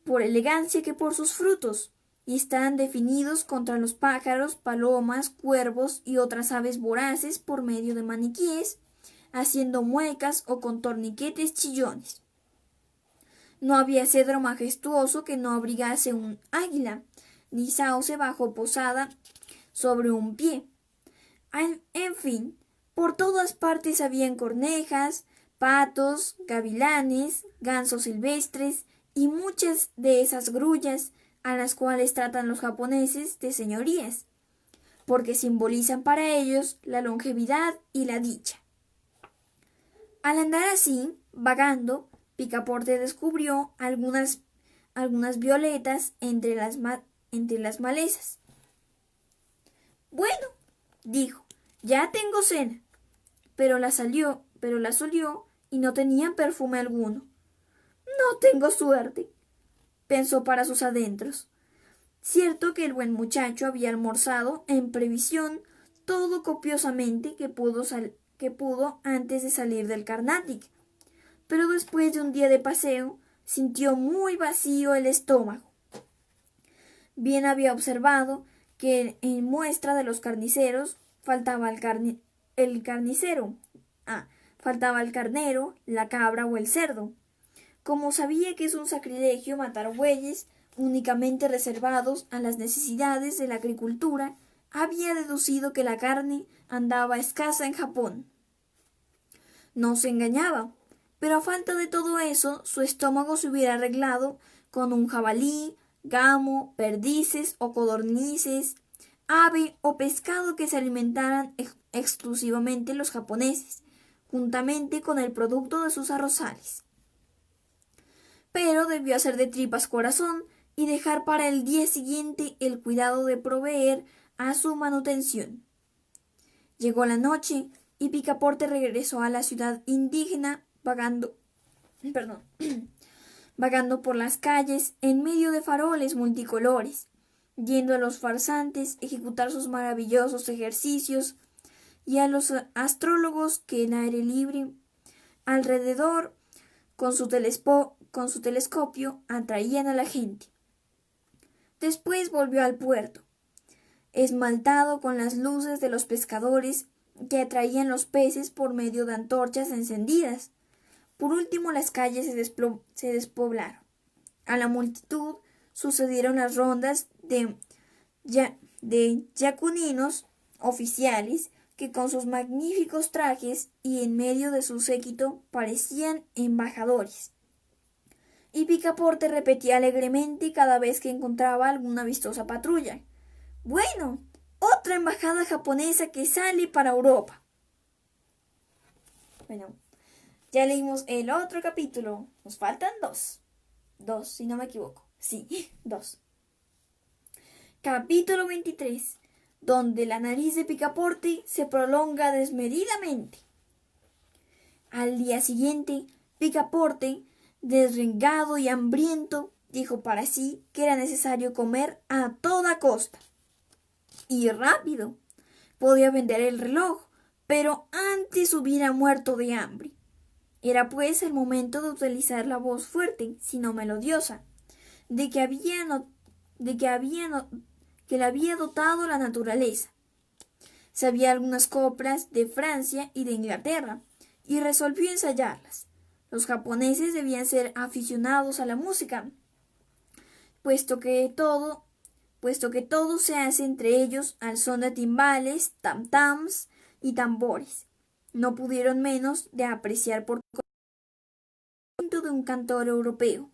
por elegancia que por sus frutos, y están definidos contra los pájaros, palomas, cuervos y otras aves voraces por medio de maniquíes, haciendo muecas o con torniquetes chillones. No había cedro majestuoso que no abrigase un águila, ni sauce bajo posada sobre un pie. En fin, por todas partes habían cornejas, patos, gavilanes, gansos silvestres y muchas de esas grullas a las cuales tratan los japoneses de señorías, porque simbolizan para ellos la longevidad y la dicha. Al andar así, vagando, Picaporte descubrió algunas violetas entre las malezas. Bueno, dijo, ya tengo cena, pero las olió y no tenían perfume alguno. No tengo suerte, pensó para sus adentros. Cierto que el buen muchacho había almorzado en previsión todo copiosamente que pudo antes de salir del Carnatic, pero después de un día de paseo sintió muy vacío el estómago. Bien había observado que en muestra de los carniceros faltaba el carnicero. Faltaba el carnero, la cabra o el cerdo. Como sabía que es un sacrilegio matar bueyes únicamente reservados a las necesidades de la agricultura, había deducido que la carne andaba escasa en Japón. No se engañaba, pero a falta de todo eso, su estómago se hubiera arreglado con un jabalí, gamo, perdices o codornices, ave o pescado que se alimentaran exclusivamente los japoneses, juntamente con el producto de sus arrozales. Pero debió hacer de tripas corazón y dejar para el día siguiente el cuidado de proveer a su manutención. Llegó la noche y Picaporte regresó a la ciudad indígena vagando por las calles en medio de faroles multicolores, yendo a los farsantes ejecutar sus maravillosos ejercicios y a los astrólogos que en aire libre alrededor con su telescopio atraían a la gente. Después volvió al puerto, esmaltado con las luces de los pescadores que atraían los peces por medio de antorchas encendidas. Por último, las calles se despoblaron. A la multitud sucedieron las rondas de yacuninos oficiales que con sus magníficos trajes y en medio de su séquito parecían embajadores. Y Picaporte repetía alegremente cada vez que encontraba alguna vistosa patrulla: «Bueno, otra embajada japonesa que sale para Europa». Bueno, ya leímos el otro capítulo. Nos faltan dos. Dos, si no me equivoco. Sí, dos. Capítulo 23, donde la nariz de Picaporte se prolonga desmedidamente. Al día siguiente, Picaporte, desrengado y hambriento, dijo para sí que era necesario comer a toda costa. Y rápido. Podía vender el reloj, pero antes hubiera muerto de hambre. Era pues el momento de utilizar la voz fuerte, sino melodiosa, que le había dotado la naturaleza. Sabía algunas coplas de Francia y de Inglaterra, y resolvió ensayarlas. Los japoneses debían ser aficionados a la música, puesto que todo se hace entre ellos al son de timbales, tam-tams y tambores. No pudieron menos de apreciar por de un cantor europeo.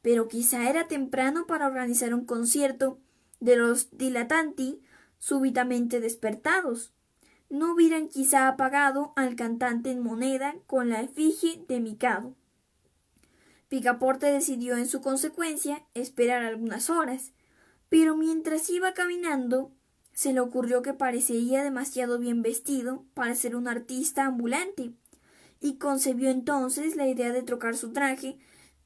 Pero quizá era temprano para organizar un concierto de los dilettanti súbitamente despertados. No hubieran quizá apagado al cantante en moneda con la efigie de Mikado. Picaporte decidió en su consecuencia esperar algunas horas, pero mientras iba caminando se le ocurrió que parecía demasiado bien vestido para ser un artista ambulante, y concebió entonces la idea de trocar su traje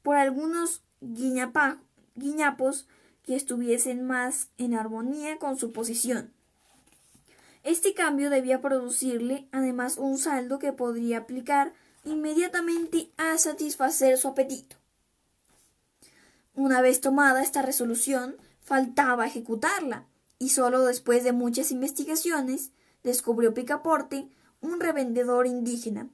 por algunos guiñapos que estuviesen más en armonía con su posición. Este cambio debía producirle además un saldo que podría aplicar inmediatamente a satisfacer su apetito. Una vez tomada esta resolución, faltaba ejecutarla, y solo después de muchas investigaciones descubrió Picaporte un revendedor indígena.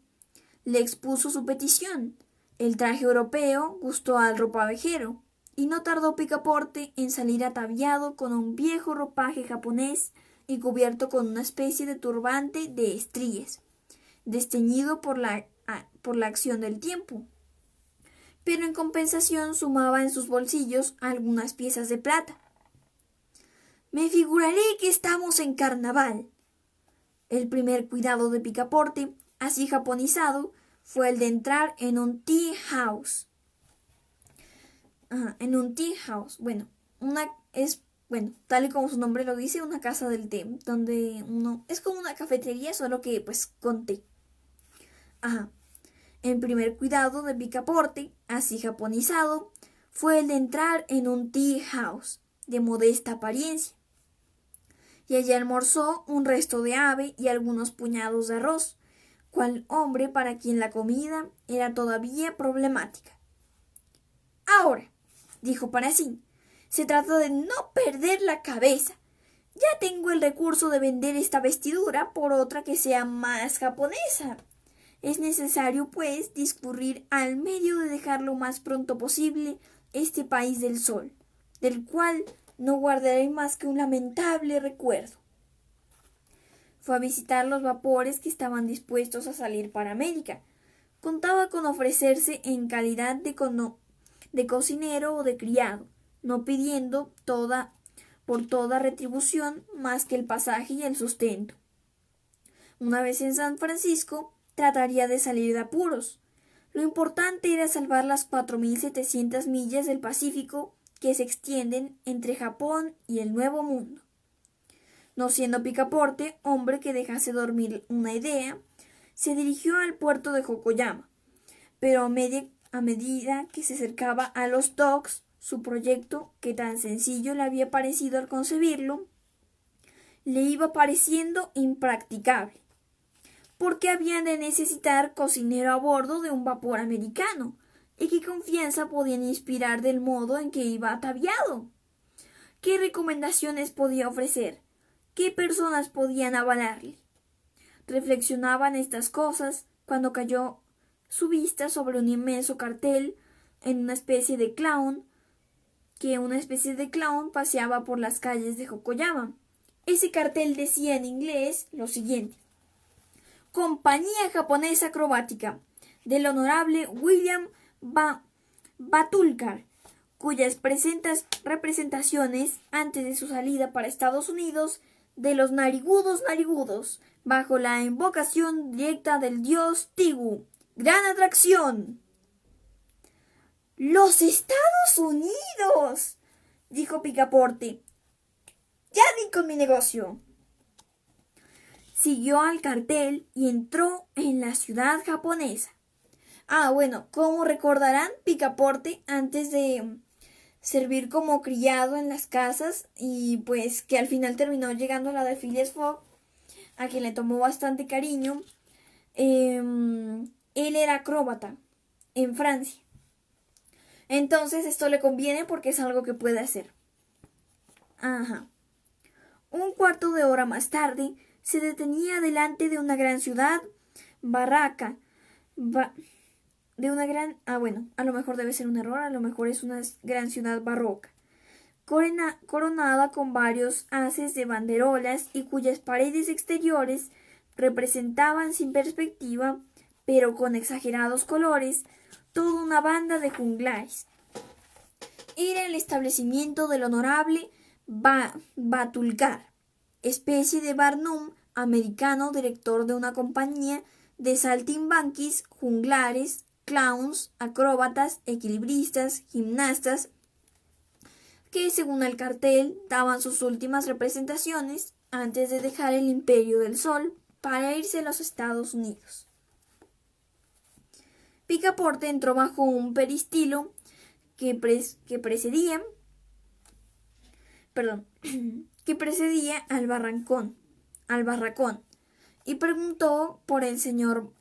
Le expuso su petición. El traje europeo gustó al ropavejero, y no tardó Picaporte en salir ataviado con un viejo ropaje japonés y cubierto con una especie de turbante de estrías, desteñido por la acción del tiempo. pero en compensación sumaba en sus bolsillos algunas piezas de plata. Me figuraré que estamos en carnaval. El primer cuidado de Picaporte, así japonizado, fue el de entrar en un tea house. En un tea house. Bueno, tal y como su nombre lo dice, una casa del té, donde uno es como una cafetería, solo que pues con té. El primer cuidado de Picaporte, así japonizado, fue el de entrar en un tea house de modesta apariencia. Y allí almorzó un resto de ave y algunos puñados de arroz, cual hombre para quien la comida era todavía problemática. Ahora, dijo para sí, se trata de no perder la cabeza. Ya tengo el recurso de vender esta vestidura por otra que sea más japonesa. Es necesario, pues, discurrir al medio de dejar lo más pronto posible este país del sol, del cual no guardaré más que un lamentable recuerdo. Fue a visitar los vapores que estaban dispuestos a salir para América. Contaba con ofrecerse en calidad de cocinero o de criado, no pidiendo por toda retribución más que el pasaje y el sustento. Una vez en San Francisco, trataría de salir de apuros. Lo importante era salvar las 4.700 millas del Pacífico que se extienden entre Japón y el Nuevo Mundo. No siendo Picaporte hombre que dejase dormir una idea, se dirigió al puerto de Yokoyama, pero a medida que se acercaba a los docks, su proyecto, que tan sencillo le había parecido al concebirlo, le iba pareciendo impracticable, porque habían de necesitar cocinero a bordo de un vapor americano, y qué confianza podían inspirar del modo en que iba ataviado. ¿Qué recomendaciones podía ofrecer? ¿Qué personas podían avalarle? Reflexionaba en estas cosas cuando cayó su vista sobre un inmenso cartel en una especie de clown paseaba por las calles de Yokoyama. Ese cartel decía en inglés lo siguiente: Compañía Japonesa Acrobática del Honorable William Batulcar, cuyas representaciones antes de su salida para Estados Unidos de los narigudos, bajo la invocación directa del dios Tigu. ¡Gran atracción! ¡Los Estados Unidos!, dijo Picaporte. ¡Ya di con mi negocio! Siguió al cartel y entró en la ciudad japonesa. Como recordarán, Picaporte, antes de servir como criado en las casas, y pues que al final terminó llegando a la de Phileas Fogg, a quien le tomó bastante cariño, él era acróbata en Francia. Entonces esto le conviene porque es algo que puede hacer. Un cuarto de hora más tarde se detenía delante de una gran ciudad barraca. A lo mejor debe ser un error, a lo mejor es una gran ciudad barroca, coronada con varios haces de banderolas y cuyas paredes exteriores representaban sin perspectiva, pero con exagerados colores, toda una banda de juglares. Era el establecimiento del honorable Batulcar, especie de Barnum americano, director de una compañía de saltimbanquis, juglares, clowns, acróbatas, equilibristas, gimnastas, que según el cartel daban sus últimas representaciones antes de dejar el Imperio del Sol para irse a los Estados Unidos. Picaporte entró bajo un peristilo que precedía al barracón, y preguntó por el señor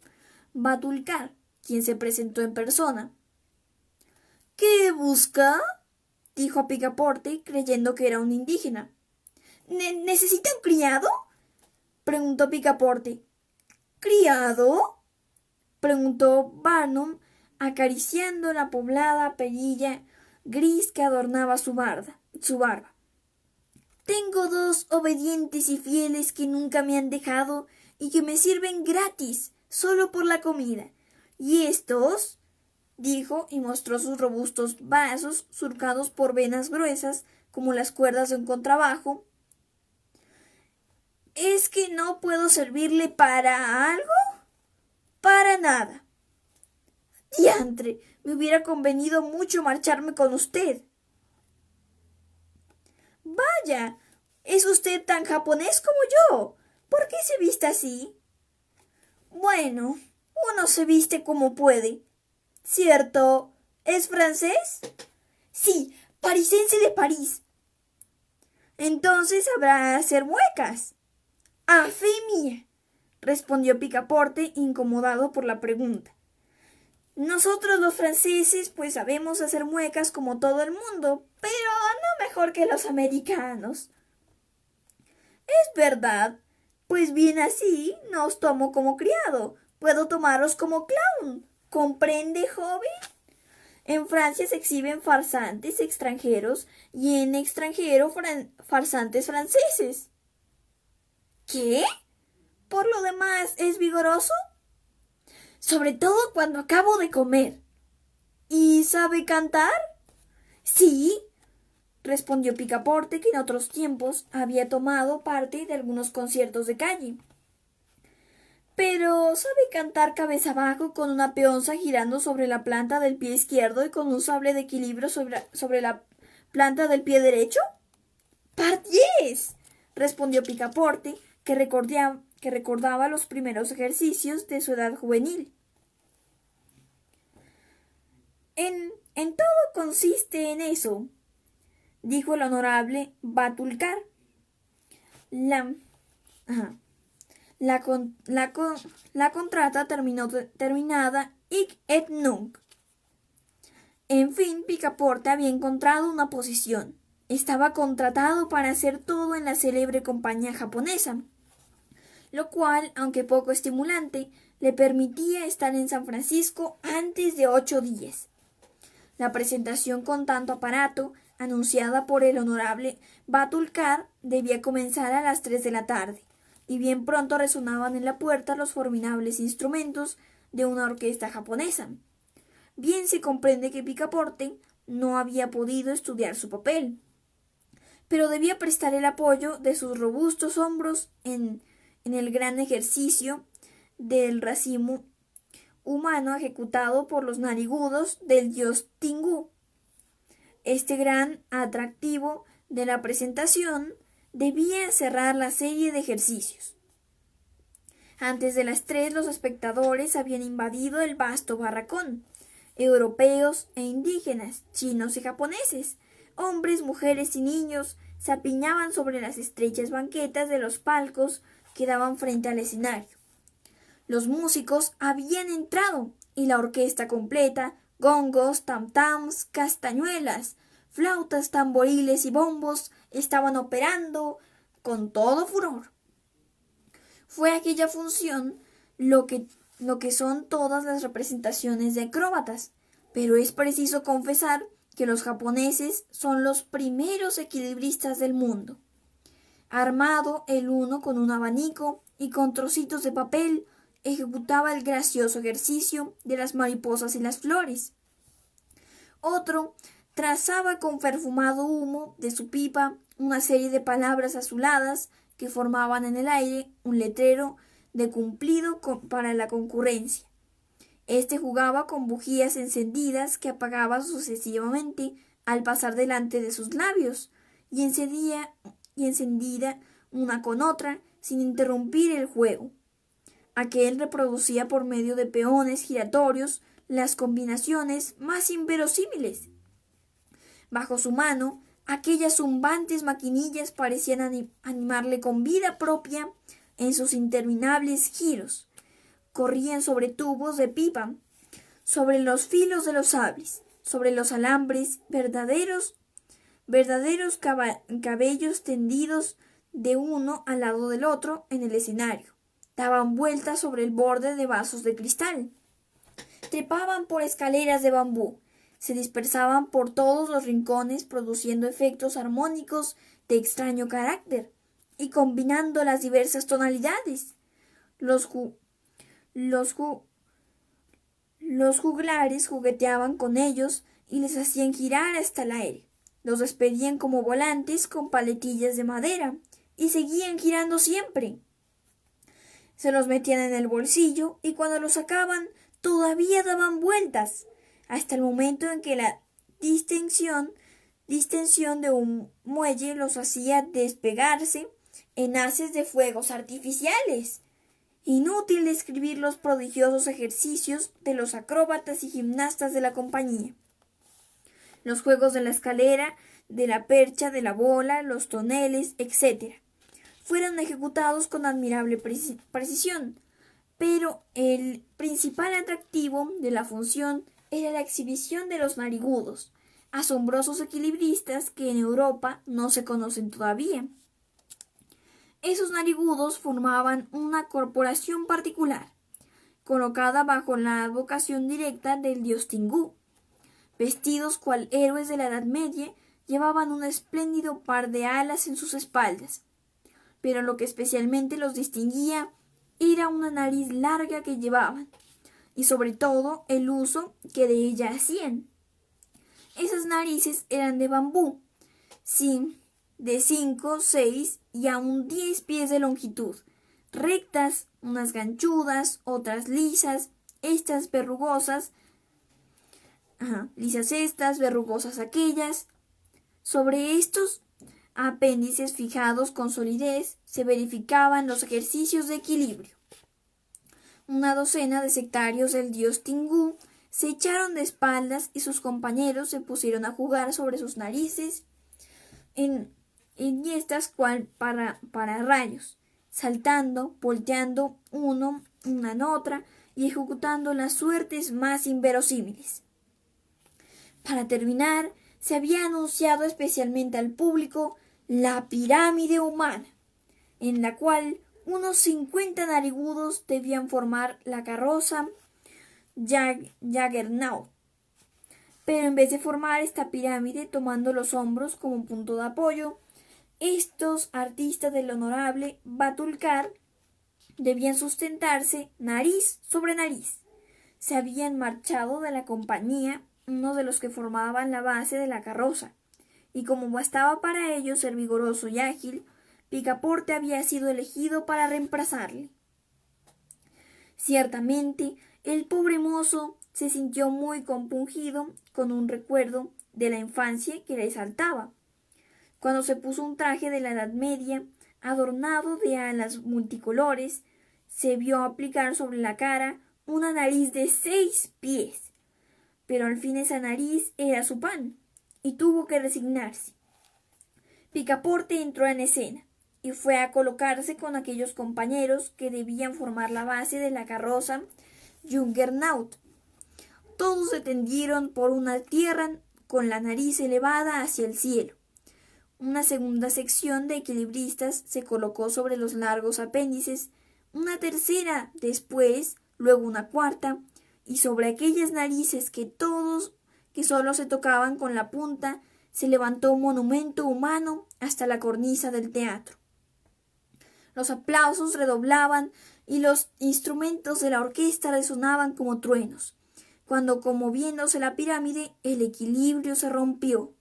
Batulcar, quien se presentó en persona. ¿Qué busca?, dijo a Picaporte, creyendo que era un indígena. ¿Necesita un criado?, preguntó Picaporte. ¿Criado?, preguntó Barnum, acariciando la poblada perilla gris que adornaba su barba. Tengo 2 obedientes y fieles que nunca me han dejado y que me sirven gratis, solo por la comida. ¿Y estos?, dijo y mostró sus robustos brazos surcados por venas gruesas como las cuerdas de un contrabajo. ¿Es que no puedo servirle para algo? Para nada. Diantre, me hubiera convenido mucho marcharme con usted. Vaya, ¿es usted tan japonés como yo? ¿Por qué se viste así? Bueno, uno se viste como puede. ¿Cierto? ¿Es francés? Sí, parisense de París. Entonces habrá hacer muecas. ¡A fe mía! Respondió Picaporte, incomodado por la pregunta. Nosotros los franceses pues sabemos hacer muecas como todo el mundo, pero no mejor que los americanos. Es verdad. Pues bien así, no os tomo como criado. Puedo tomaros como clown. ¿Comprende, joven? En Francia se exhiben farsantes extranjeros y en extranjero farsantes franceses. ¿Qué? ¿Por lo demás es vigoroso? Sobre todo cuando acabo de comer. ¿Y sabe cantar? Sí, respondió Picaporte, que en otros tiempos había tomado parte de algunos conciertos de calle. Pero ¿sabe cantar cabeza abajo con una peonza girando sobre la planta del pie izquierdo y con un sable de equilibrio sobre la planta del pie derecho? ¡Pardiez! Respondió Picaporte, que recordaba los primeros ejercicios de su edad juvenil. En todo consiste en eso, dijo el honorable Batulcar. La contrata terminada hic et nunc. En fin, Picaporte había encontrado una posición. Estaba contratado para hacer todo en la célebre compañía japonesa, lo cual, aunque poco estimulante, le permitía estar en San Francisco antes de 8 días. La presentación con tanto aparato, anunciada por el honorable Batulcar, debía comenzar a las 3 de la tarde, y bien pronto resonaban en la puerta los formidables instrumentos de una orquesta japonesa. Bien se comprende que Picaporte no había podido estudiar su papel, pero debía prestar el apoyo de sus robustos hombros en el gran ejercicio del racimo humano ejecutado por los narigudos del dios Tingú. Este gran atractivo de la presentación debía cerrar la serie de ejercicios. Antes de las 3 los espectadores habían invadido el vasto barracón. Europeos e indígenas, chinos y japoneses, hombres, mujeres y niños se apiñaban sobre las estrechas banquetas de los palcos que daban frente al escenario. Los músicos habían entrado y la orquesta completa, gongos, tam-tams, castañuelas, flautas, tamboriles y bombos estaban operando con todo furor. Fue aquella función lo que son todas las representaciones de acróbatas, pero es preciso confesar que los japoneses son los primeros equilibristas del mundo. Armado el uno con un abanico y con trocitos de papel, ejecutaba el gracioso ejercicio de las mariposas y las flores. Otro trazaba con perfumado humo de su pipa una serie de palabras azuladas que formaban en el aire un letrero de cumplido para la concurrencia. Este jugaba con bujías encendidas que apagaba sucesivamente al pasar delante de sus labios y encendida una con otra sin interrumpir el juego. Aquel reproducía por medio de peones giratorios las combinaciones más inverosímiles. Bajo su mano, aquellas zumbantes maquinillas parecían animarle con vida propia en sus interminables giros. Corrían sobre tubos de pipa, sobre los filos de los sables, sobre los alambres, verdaderos cabellos tendidos de uno al lado del otro en el escenario. Daban vueltas sobre el borde de vasos de cristal. Trepaban por escaleras de bambú. Se dispersaban por todos los rincones produciendo efectos armónicos de extraño carácter y combinando las diversas tonalidades. Los Los juglares jugueteaban con ellos y les hacían girar hasta el aire. Los despedían como volantes con paletillas de madera y seguían girando siempre. Se los metían en el bolsillo y cuando los sacaban todavía daban vueltas, hasta el momento en que la distensión de un muelle los hacía despegarse en haces de fuegos artificiales. Inútil describir los prodigiosos ejercicios de los acróbatas y gimnastas de la compañía. Los juegos de la escalera, de la percha, de la bola, los toneles, etc. fueron ejecutados con admirable precisión, pero el principal atractivo de la función era la exhibición de los narigudos, asombrosos equilibristas que en Europa no se conocen todavía. Esos narigudos formaban una corporación particular, colocada bajo la advocación directa del dios Tingú. Vestidos cual héroes de la Edad Media, llevaban un espléndido par de alas en sus espaldas, pero lo que especialmente los distinguía era una nariz larga que llevaban, y sobre todo el uso que de ella hacían. Esas narices eran de bambú, sí, de 5, 6 y aún 10 pies de longitud, rectas, unas ganchudas, otras lisas, estas verrugosas, lisas estas, verrugosas aquellas. Sobre estos apéndices fijados con solidez se verificaban los ejercicios de equilibrio. Una docena de sectarios del dios Tingú se echaron de espaldas y sus compañeros se pusieron a jugar sobre sus narices en estas cual para rayos, saltando, volteando una en otra y ejecutando las suertes más inverosímiles. Para terminar, se había anunciado especialmente al público la pirámide humana, en la cual unos 50 narigudos debían formar la carroza Jaggernaut. Pero en vez de formar esta pirámide tomando los hombros como punto de apoyo, estos artistas del honorable Batulcar debían sustentarse nariz sobre nariz. Se habían marchado de la compañía uno de los que formaban la base de la carroza, y como bastaba para ellos ser vigoroso y ágil, Picaporte había sido elegido para reemplazarle. Ciertamente, el pobre mozo se sintió muy compungido con un recuerdo de la infancia que le saltaba, cuando se puso un traje de la Edad Media, adornado de alas multicolores, se vio aplicar sobre la cara una nariz de 6 pies. Pero al fin esa nariz era su pan, y tuvo que resignarse. Picaporte entró en escena, y fue a colocarse con aquellos compañeros que debían formar la base de la carroza Juggernaut. Todos se tendieron por una tierra con la nariz elevada hacia el cielo. Una segunda sección de equilibristas se colocó sobre los largos apéndices, una tercera después, luego una cuarta, y sobre aquellas narices que solo se tocaban con la punta, se levantó un monumento humano hasta la cornisa del teatro. Los aplausos redoblaban y los instrumentos de la orquesta resonaban como truenos, cuando, conmoviéndose la pirámide, el equilibrio se rompió,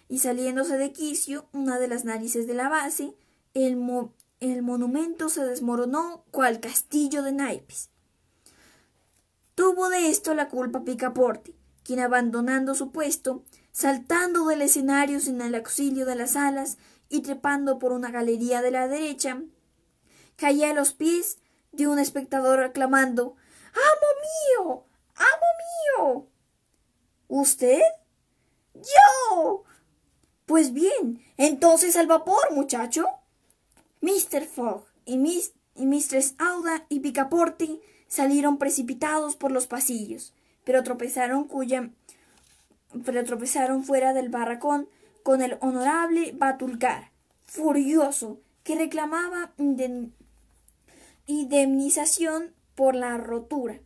y saliéndose de quicio una de las narices de la base, el monumento se desmoronó cual castillo de naipes. Tuvo de esto la culpa Picaporte, quien abandonando su puesto, saltando del escenario sin el auxilio de las alas y trepando por una galería de la derecha, caía a los pies de un espectador aclamando «¡Amo mío! ¡Amo mío!». «¿Usted?». «¡Yo!». «Pues bien, entonces al vapor, muchacho». Mr. Fogg y Mistress Aouda y Picaporte salieron precipitados por los pasillos, pero tropezaron fuera del barracón con el honorable Batulcar, furioso, que reclamaba indemnización por la rotura.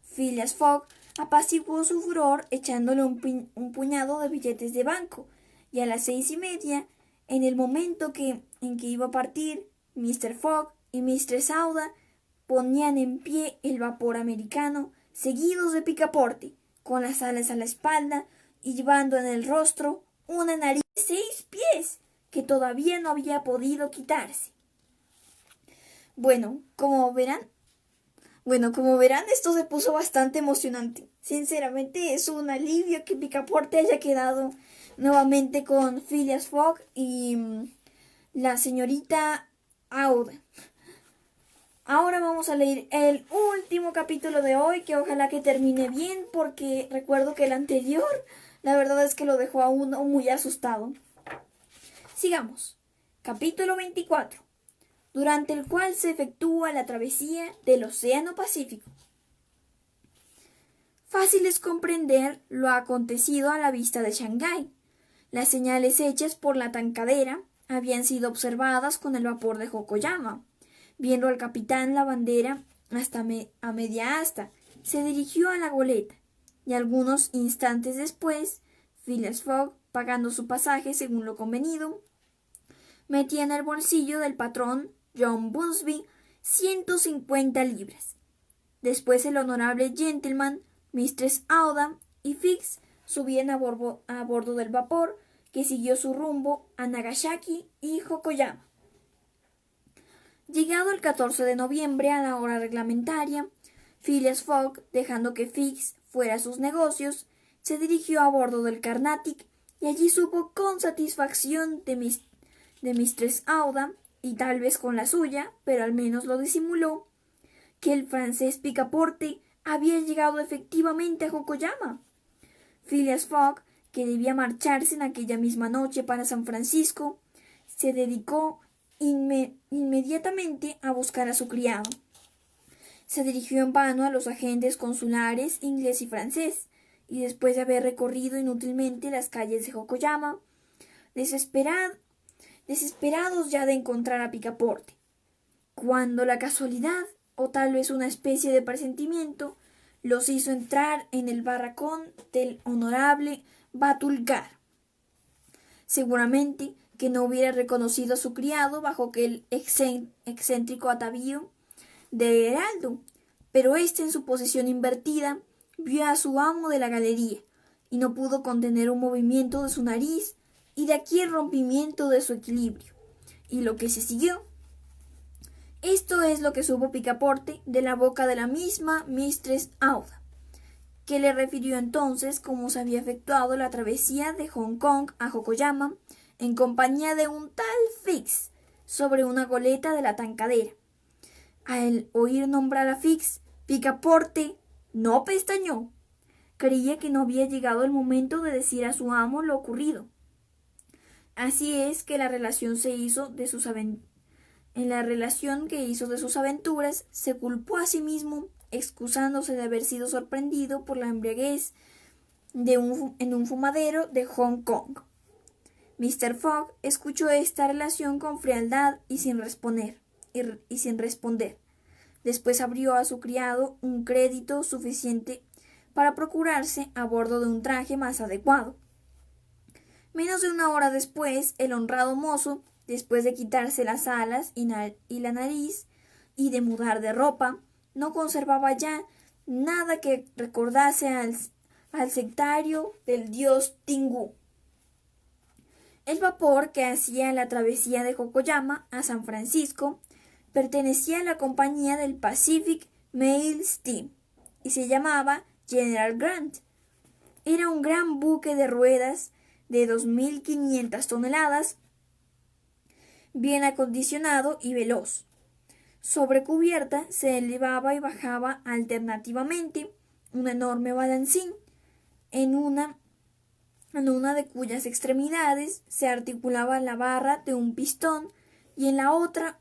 Phileas Fogg apaciguó su furor echándole un puñado de billetes de banco, y a las 6:30, en el momento en que iba a partir, Mr. Fogg y Mistress Aouda ponían en pie el vapor americano seguidos de Picaporte, con las alas a la espalda y llevando en el rostro una nariz de 6 pies que todavía no había podido quitarse. Bueno, como verán, esto se puso bastante emocionante. Sinceramente, es un alivio que Picaporte haya quedado nuevamente con Phileas Fogg y la señorita Aouda. Ahora vamos a leer el último capítulo de hoy, que ojalá que termine bien, porque recuerdo que el anterior, la verdad es que lo dejó a uno muy asustado. Sigamos. Capítulo 24, durante el cual se efectúa la travesía del Océano Pacífico. Fácil es comprender lo acontecido a la vista de Shanghái. Las señales hechas por la tankadera habían sido observadas con el vapor de Yokoyama. Viendo al capitán la bandera a media asta, se dirigió a la goleta, y algunos instantes después, Phileas Fogg, pagando su pasaje según lo convenido, metía en el bolsillo del patrón John Bunsby 150 libras. Después el honorable gentleman, Mistress Aouda y Fix subían a bordo del vapor que siguió su rumbo a Nagasaki y Yokoyama. Llegado el 14 de noviembre a la hora reglamentaria, Phileas Fogg, dejando que Fix fuera a sus negocios, se dirigió a bordo del Carnatic y allí supo con satisfacción de Mistress Aouda, y tal vez con la suya, pero al menos lo disimuló, que el francés Picaporte había llegado efectivamente a Yokoyama. Phileas Fogg, que debía marcharse en aquella misma noche para San Francisco, se dedicó inmediatamente a buscar a su criado. Se dirigió en vano a los agentes consulares inglés y francés, y después de haber recorrido inútilmente las calles de Yokoyama, desesperados ya de encontrar a Picaporte, cuando la casualidad, o tal vez una especie de presentimiento, los hizo entrar en el barracón del honorable Batulcar. Seguramente que no hubiera reconocido a su criado bajo aquel excéntrico atavío de heraldo, pero éste, en su posición invertida, vio a su amo de la galería y no pudo contener un movimiento de su nariz, y de aquí el rompimiento de su equilibrio y lo que se siguió. Esto es lo que supo Picaporte de la boca de la misma Mistress Aouda, que le refirió entonces cómo se había efectuado la travesía de Hong Kong a Yokoyama en compañía de un tal Fix sobre una goleta de la tankadera. Al oír nombrar a Fix, Picaporte no pestañeó. Creía que no había llegado el momento de decir a su amo lo ocurrido. Así es que en la relación que hizo de sus aventuras, se culpó a sí mismo, excusándose de haber sido sorprendido por la embriaguez en un fumadero de Hong Kong. Mr. Fogg escuchó esta relación con frialdad y sin responder. Después abrió a su criado un crédito suficiente para procurarse a bordo de un traje más adecuado. Menos de una hora después, el honrado mozo, después de quitarse las alas y la nariz y de mudar de ropa, no conservaba ya nada que recordase al sectario del dios Tingú. El vapor que hacía la travesía de Yokoyama a San Francisco pertenecía a la compañía del Pacific Mail Steam y se llamaba General Grant. Era un gran buque de ruedas de 2.500 toneladas, bien acondicionado y veloz. Sobre cubierta se elevaba y bajaba alternativamente un enorme balancín, en una de cuyas extremidades se articulaba la barra de un pistón y en la otra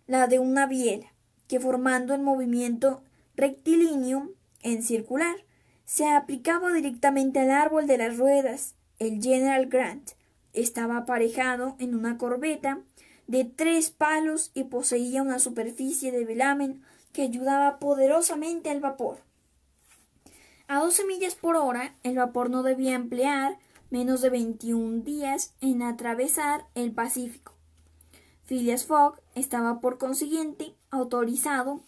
la de una biela, que formando el movimiento rectilíneo en circular, se aplicaba directamente al árbol de las ruedas. El General Grant estaba aparejado en una corbeta de 3 palos y poseía una superficie de velamen que ayudaba poderosamente al vapor. A 12 millas por hora, el vapor no debía emplear menos de 21 días en atravesar el Pacífico. Phileas Fogg estaba por consiguiente autorizado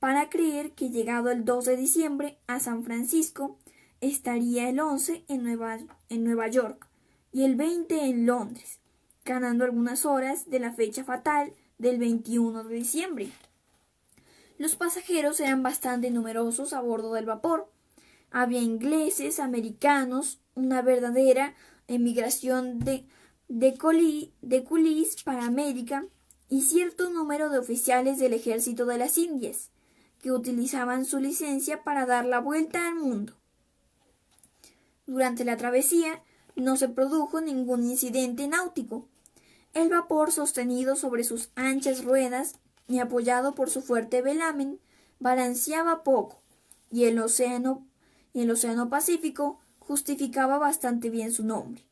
para creer que llegado el 2 de diciembre a San Francisco, estaría el 11 en Nueva York y el 20 en Londres, ganando algunas horas de la fecha fatal del 21 de diciembre. Los pasajeros eran bastante numerosos a bordo del vapor. Había ingleses, americanos, una verdadera emigración de coolíes para América y cierto número de oficiales del ejército de las Indias, que utilizaban su licencia para dar la vuelta al mundo. Durante la travesía no se produjo ningún incidente náutico. El vapor, sostenido sobre sus anchas ruedas y apoyado por su fuerte velamen, balanceaba poco, y el océano Pacífico justificaba bastante bien su nombre.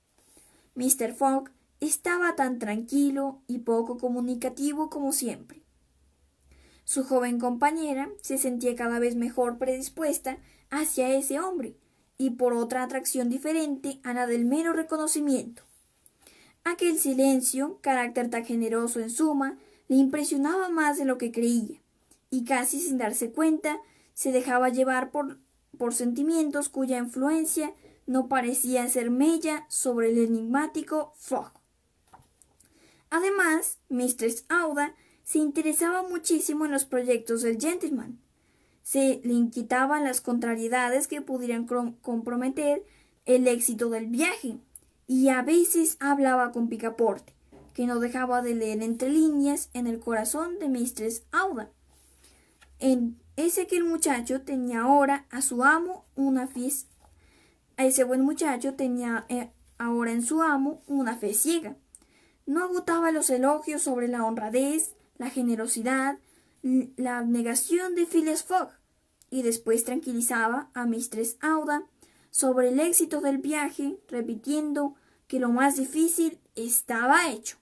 Mr. Fogg estaba tan tranquilo y poco comunicativo como siempre. Su joven compañera se sentía cada vez mejor predispuesta hacia ese hombre, y por otra atracción diferente a la del mero reconocimiento. Aquel silencio, carácter tan generoso en suma, le impresionaba más de lo que creía, y casi sin darse cuenta se dejaba llevar por sentimientos cuya influencia no parecía hacer mella sobre el enigmático Fogg. Además, Mistress Aouda se interesaba muchísimo en los proyectos del gentleman. Se le inquietaban las contrariedades que pudieran comprometer el éxito del viaje, y a veces hablaba con Picaporte, que no dejaba de leer entre líneas en el corazón de Mistress Aouda. Ese buen muchacho tenía ahora en su amo una fe ciega. No agotaba los elogios sobre la honradez, la generosidad, la abnegación de Phileas Fogg, y después tranquilizaba a Mistress Aouda sobre el éxito del viaje, repitiendo que lo más difícil estaba hecho,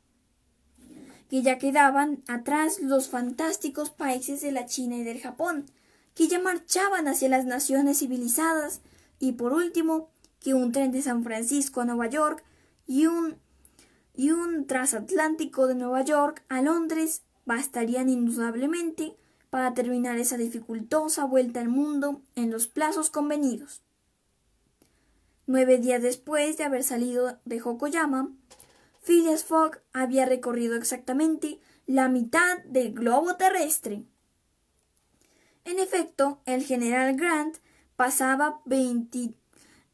que ya quedaban atrás los fantásticos países de la China y del Japón, que ya marchaban hacia las naciones civilizadas, y por último, que un tren de San Francisco a Nueva York y un transatlántico de Nueva York a Londres bastarían indudablemente para terminar esa dificultosa vuelta al mundo en los plazos convenidos. 9 días después de haber salido de Yokohama, Phileas Fogg había recorrido exactamente la mitad del globo terrestre. En efecto, el general Grant pasaba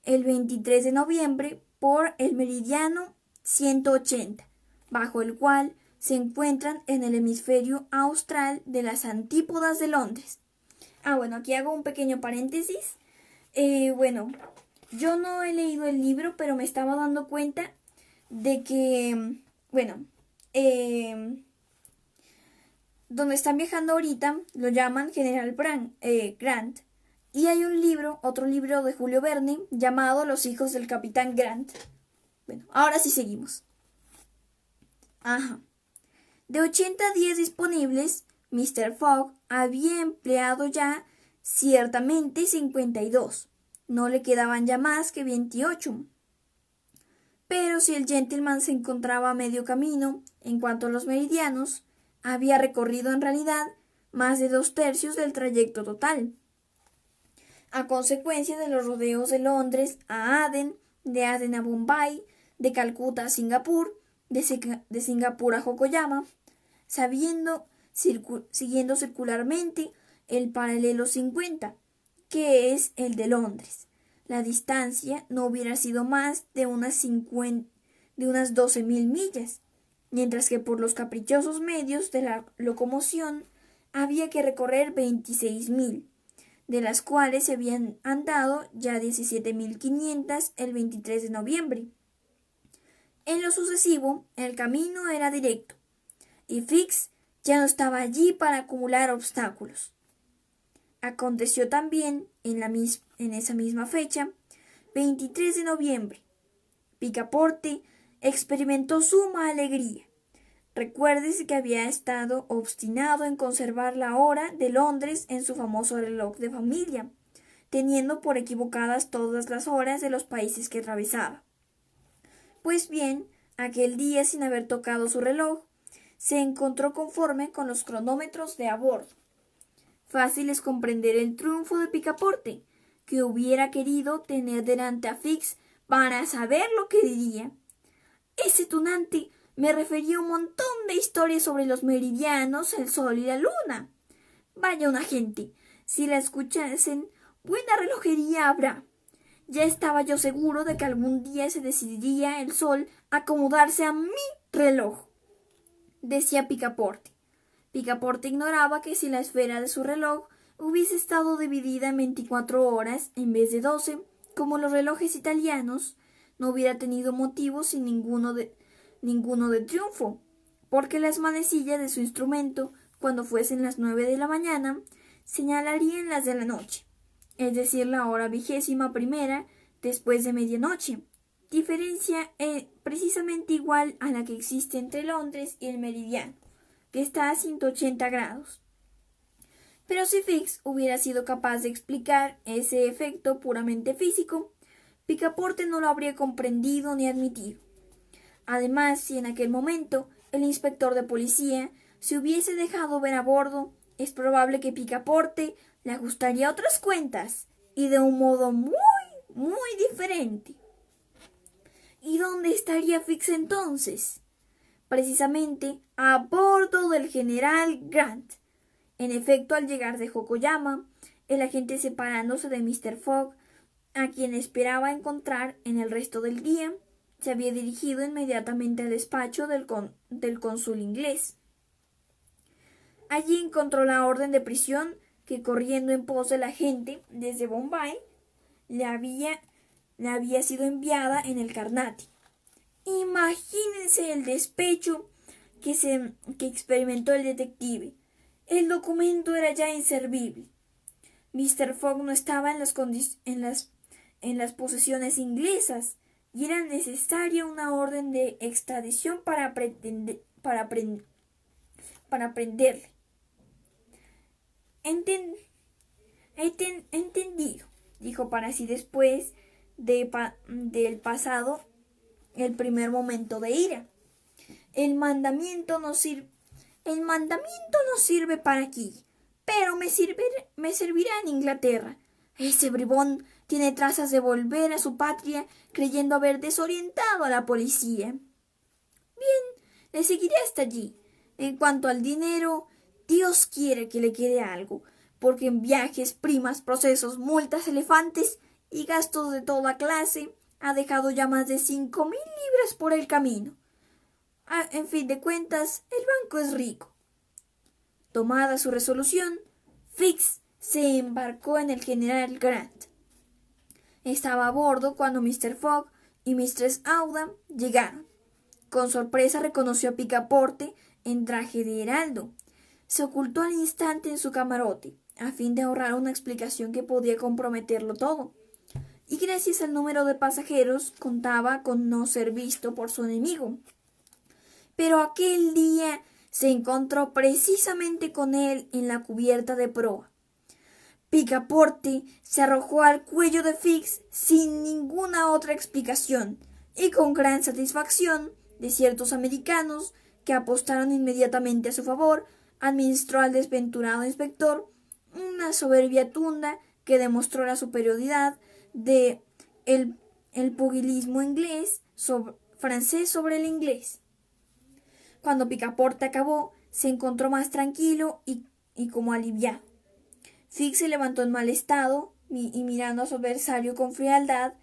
el 23 de noviembre por el meridiano 180, bajo el cual se encuentran en el hemisferio austral de las antípodas de Londres. Aquí hago un pequeño paréntesis. Yo no he leído el libro, pero me estaba dando cuenta de que, donde están viajando ahorita, lo llaman General Grant. Y hay otro libro de Julio Verne, llamado Los hijos del Capitán Grant. Ahora sí seguimos. De 80 días disponibles, Mr. Fogg había empleado ya ciertamente 52. No le quedaban ya más que 28. Pero si el gentleman se encontraba a medio camino en cuanto a los meridianos, había recorrido en realidad más de 2/3 del trayecto total. A consecuencia de los rodeos de Londres a Aden, de Aden a Bombay, de Calcuta a Singapur, de Singapur a Yokohama, siguiendo circularmente el paralelo 50, que es el de Londres. La distancia no hubiera sido más de unas 12.000 millas, mientras que por los caprichosos medios de la locomoción había que recorrer 26.000, de las cuales se habían andado ya 17.500 el 23 de noviembre. En lo sucesivo, el camino era directo, y Fix ya no estaba allí para acumular obstáculos. Aconteció también en esa misma fecha, 23 de noviembre. Picaporte experimentó suma alegría. Recuérdese que había estado obstinado en conservar la hora de Londres en su famoso reloj de familia, teniendo por equivocadas todas las horas de los países que atravesaba. Pues bien, aquel día, sin haber tocado su reloj, se encontró conforme con los cronómetros de a bordo. Fácil es comprender el triunfo de Picaporte, que hubiera querido tener delante a Fix para saber lo que diría. Ese tunante me refería un montón de historias sobre los meridianos, el sol y la luna. Vaya una gente, si la escuchasen, buena relojería habrá. Ya estaba yo seguro de que algún día se decidiría el sol a acomodarse a mi reloj, decía Picaporte. Picaporte ignoraba que si la esfera de su reloj hubiese estado dividida en 24 horas en vez de 12, como los relojes italianos, no hubiera tenido motivo sin ninguno de triunfo, porque las manecillas de su instrumento, cuando fuesen las 9 de la mañana, señalarían las de la noche, es decir, la hora 21ª después de medianoche, diferencia precisamente igual a la que existe entre Londres y el meridiano, que está a 180 grados. Pero si Fix hubiera sido capaz de explicar ese efecto puramente físico, Picaporte no lo habría comprendido ni admitido. Además, si en aquel momento el inspector de policía se hubiese dejado ver a bordo, es probable que Picaporte le ajustaría otras cuentas, y de un modo muy, muy diferente. ¿Y dónde estaría Fix entonces? Precisamente a bordo del general Grant. En efecto, al llegar de Yokoyama, el agente, separándose de Mr. Fogg, a quien esperaba encontrar en el resto del día, se había dirigido inmediatamente al despacho del cónsul inglés. Allí encontró la orden de prisión que, corriendo en pos del agente desde Bombay, le había sido enviada en el Carnatic. Imagínense el despecho que experimentó el detective. El documento era ya inservible. Mr. Fogg no estaba en las posesiones inglesas y era necesaria una orden de extradición para prenderle. Entendido, dijo para sí después del pasado el primer momento de ira. El mandamiento no sirve para aquí, pero me servirá en Inglaterra. Ese bribón tiene trazas de volver a su patria creyendo haber desorientado a la policía. Bien, le seguiré hasta allí. En cuanto al dinero, Dios quiere que le quede algo, porque en viajes, primas, procesos, multas, elefantes y gastos de toda clase ha dejado ya más de 5.000 libras por el camino. En fin de cuentas, el banco es rico. Tomada su resolución, Fix se embarcó en el general Grant. Estaba a bordo cuando Mr. Fogg y Mistress Aouda llegaron. Con sorpresa reconoció a Picaporte en traje de heraldo. Se ocultó al instante en su camarote, a fin de ahorrar una explicación que podía comprometerlo todo. Y gracias al número de pasajeros contaba con no ser visto por su enemigo. Pero aquel día se encontró precisamente con él en la cubierta de proa. Picaporte se arrojó al cuello de Fix sin ninguna otra explicación y con gran satisfacción de ciertos americanos que apostaron inmediatamente a su favor, administró al desventurado inspector una soberbia tunda que demostró la superioridad de el pugilismo francés sobre el inglés. Cuando Picaporte acabó, se encontró más tranquilo y como aliviado. Fix se levantó en mal estado y mirando a su adversario con frialdad,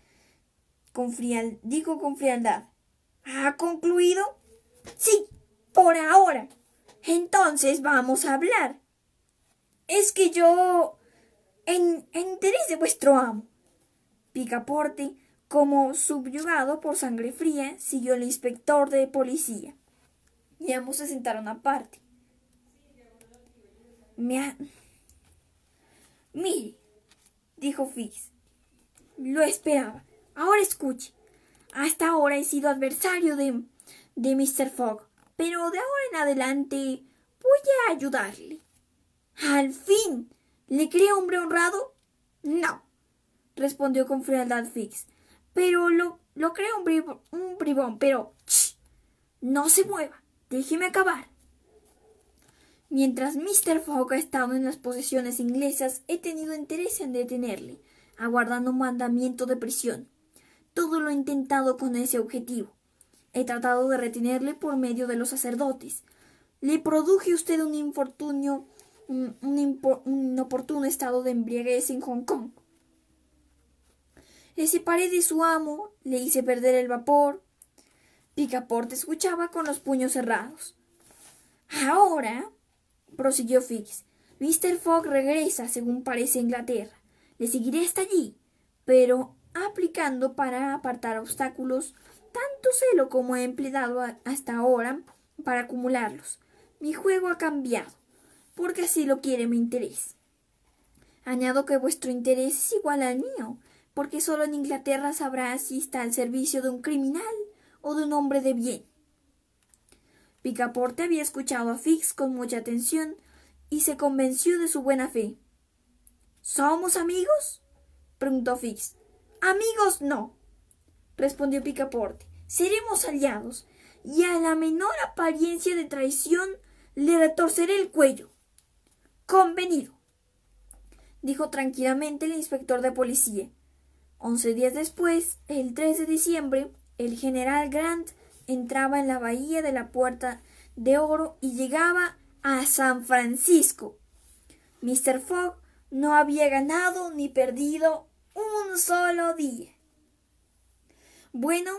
dijo con frialdad: ¿Ha concluido? Sí, por ahora. Entonces vamos a hablar. Es que yo... en interés de vuestro amo. Picaporte, como subyugado por sangre fría, siguió al inspector de policía. Y ambos se sentaron aparte. Mire, dijo Fix, lo esperaba. Ahora escuche. Hasta ahora he sido adversario de Mr. Fogg, pero de ahora en adelante voy a ayudarle. ¿Al fin? ¿Le cree hombre honrado? No, respondió con frialdad Fix. Pero lo creo un bribón, pero... ¡Shh! No se mueva. Déjeme acabar. Mientras Mr. Fogg ha estado en las posesiones inglesas, he tenido interés en detenerle, aguardando un mandamiento de prisión. Todo lo he intentado con ese objetivo. He tratado de retenerle por medio de los sacerdotes. Le produje a usted un inoportuno estado de embriaguez en Hong Kong. Le separé de su amo, le hice perder el vapor. Picaporte escuchaba con los puños cerrados. Ahora, prosiguió Fix, Mr. Fogg regresa, según parece, a Inglaterra. Le seguiré hasta allí, pero aplicando para apartar obstáculos tanto celo como he empleado hasta ahora para acumularlos. Mi juego ha cambiado, porque así lo quiere mi interés. Añado que vuestro interés es igual al mío, porque solo en Inglaterra sabrá si está al servicio de un criminal o de un hombre de bien. Picaporte había escuchado a Fix con mucha atención y se convenció de su buena fe. ¿Somos amigos?, preguntó Fix. Amigos no, respondió Picaporte. Seremos aliados, y a la menor apariencia de traición le retorceré el cuello. Convenido, dijo tranquilamente el inspector de policía. 11 días después, el 3 de diciembre, el general Grant entraba en la bahía de la Puerta de Oro y llegaba a San Francisco. Mr. Fogg no había ganado ni perdido un solo día. Bueno,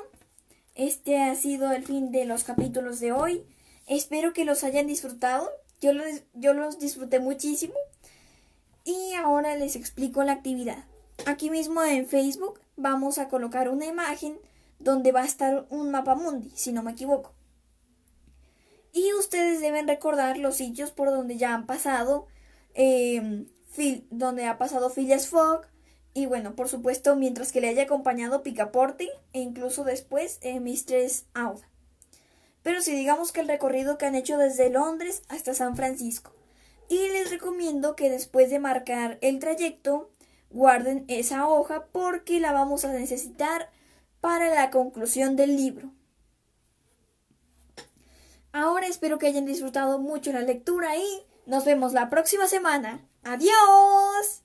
este ha sido el fin de los capítulos de hoy. Espero que los hayan disfrutado. Yo los disfruté muchísimo. Y ahora les explico la actividad. Aquí mismo en Facebook vamos a colocar una imagen donde va a estar un mapamundi, si no me equivoco. Y ustedes deben recordar los sitios por donde ya han pasado, donde ha pasado Phileas Fogg. Y bueno, por supuesto, mientras que le haya acompañado Picaporte e incluso después Mistress Aouda. Pero si digamos que el recorrido que han hecho desde Londres hasta San Francisco. Y les recomiendo que después de marcar el trayecto, guarden esa hoja porque la vamos a necesitar para la conclusión del libro. Ahora espero que hayan disfrutado mucho la lectura y nos vemos la próxima semana. ¡Adiós!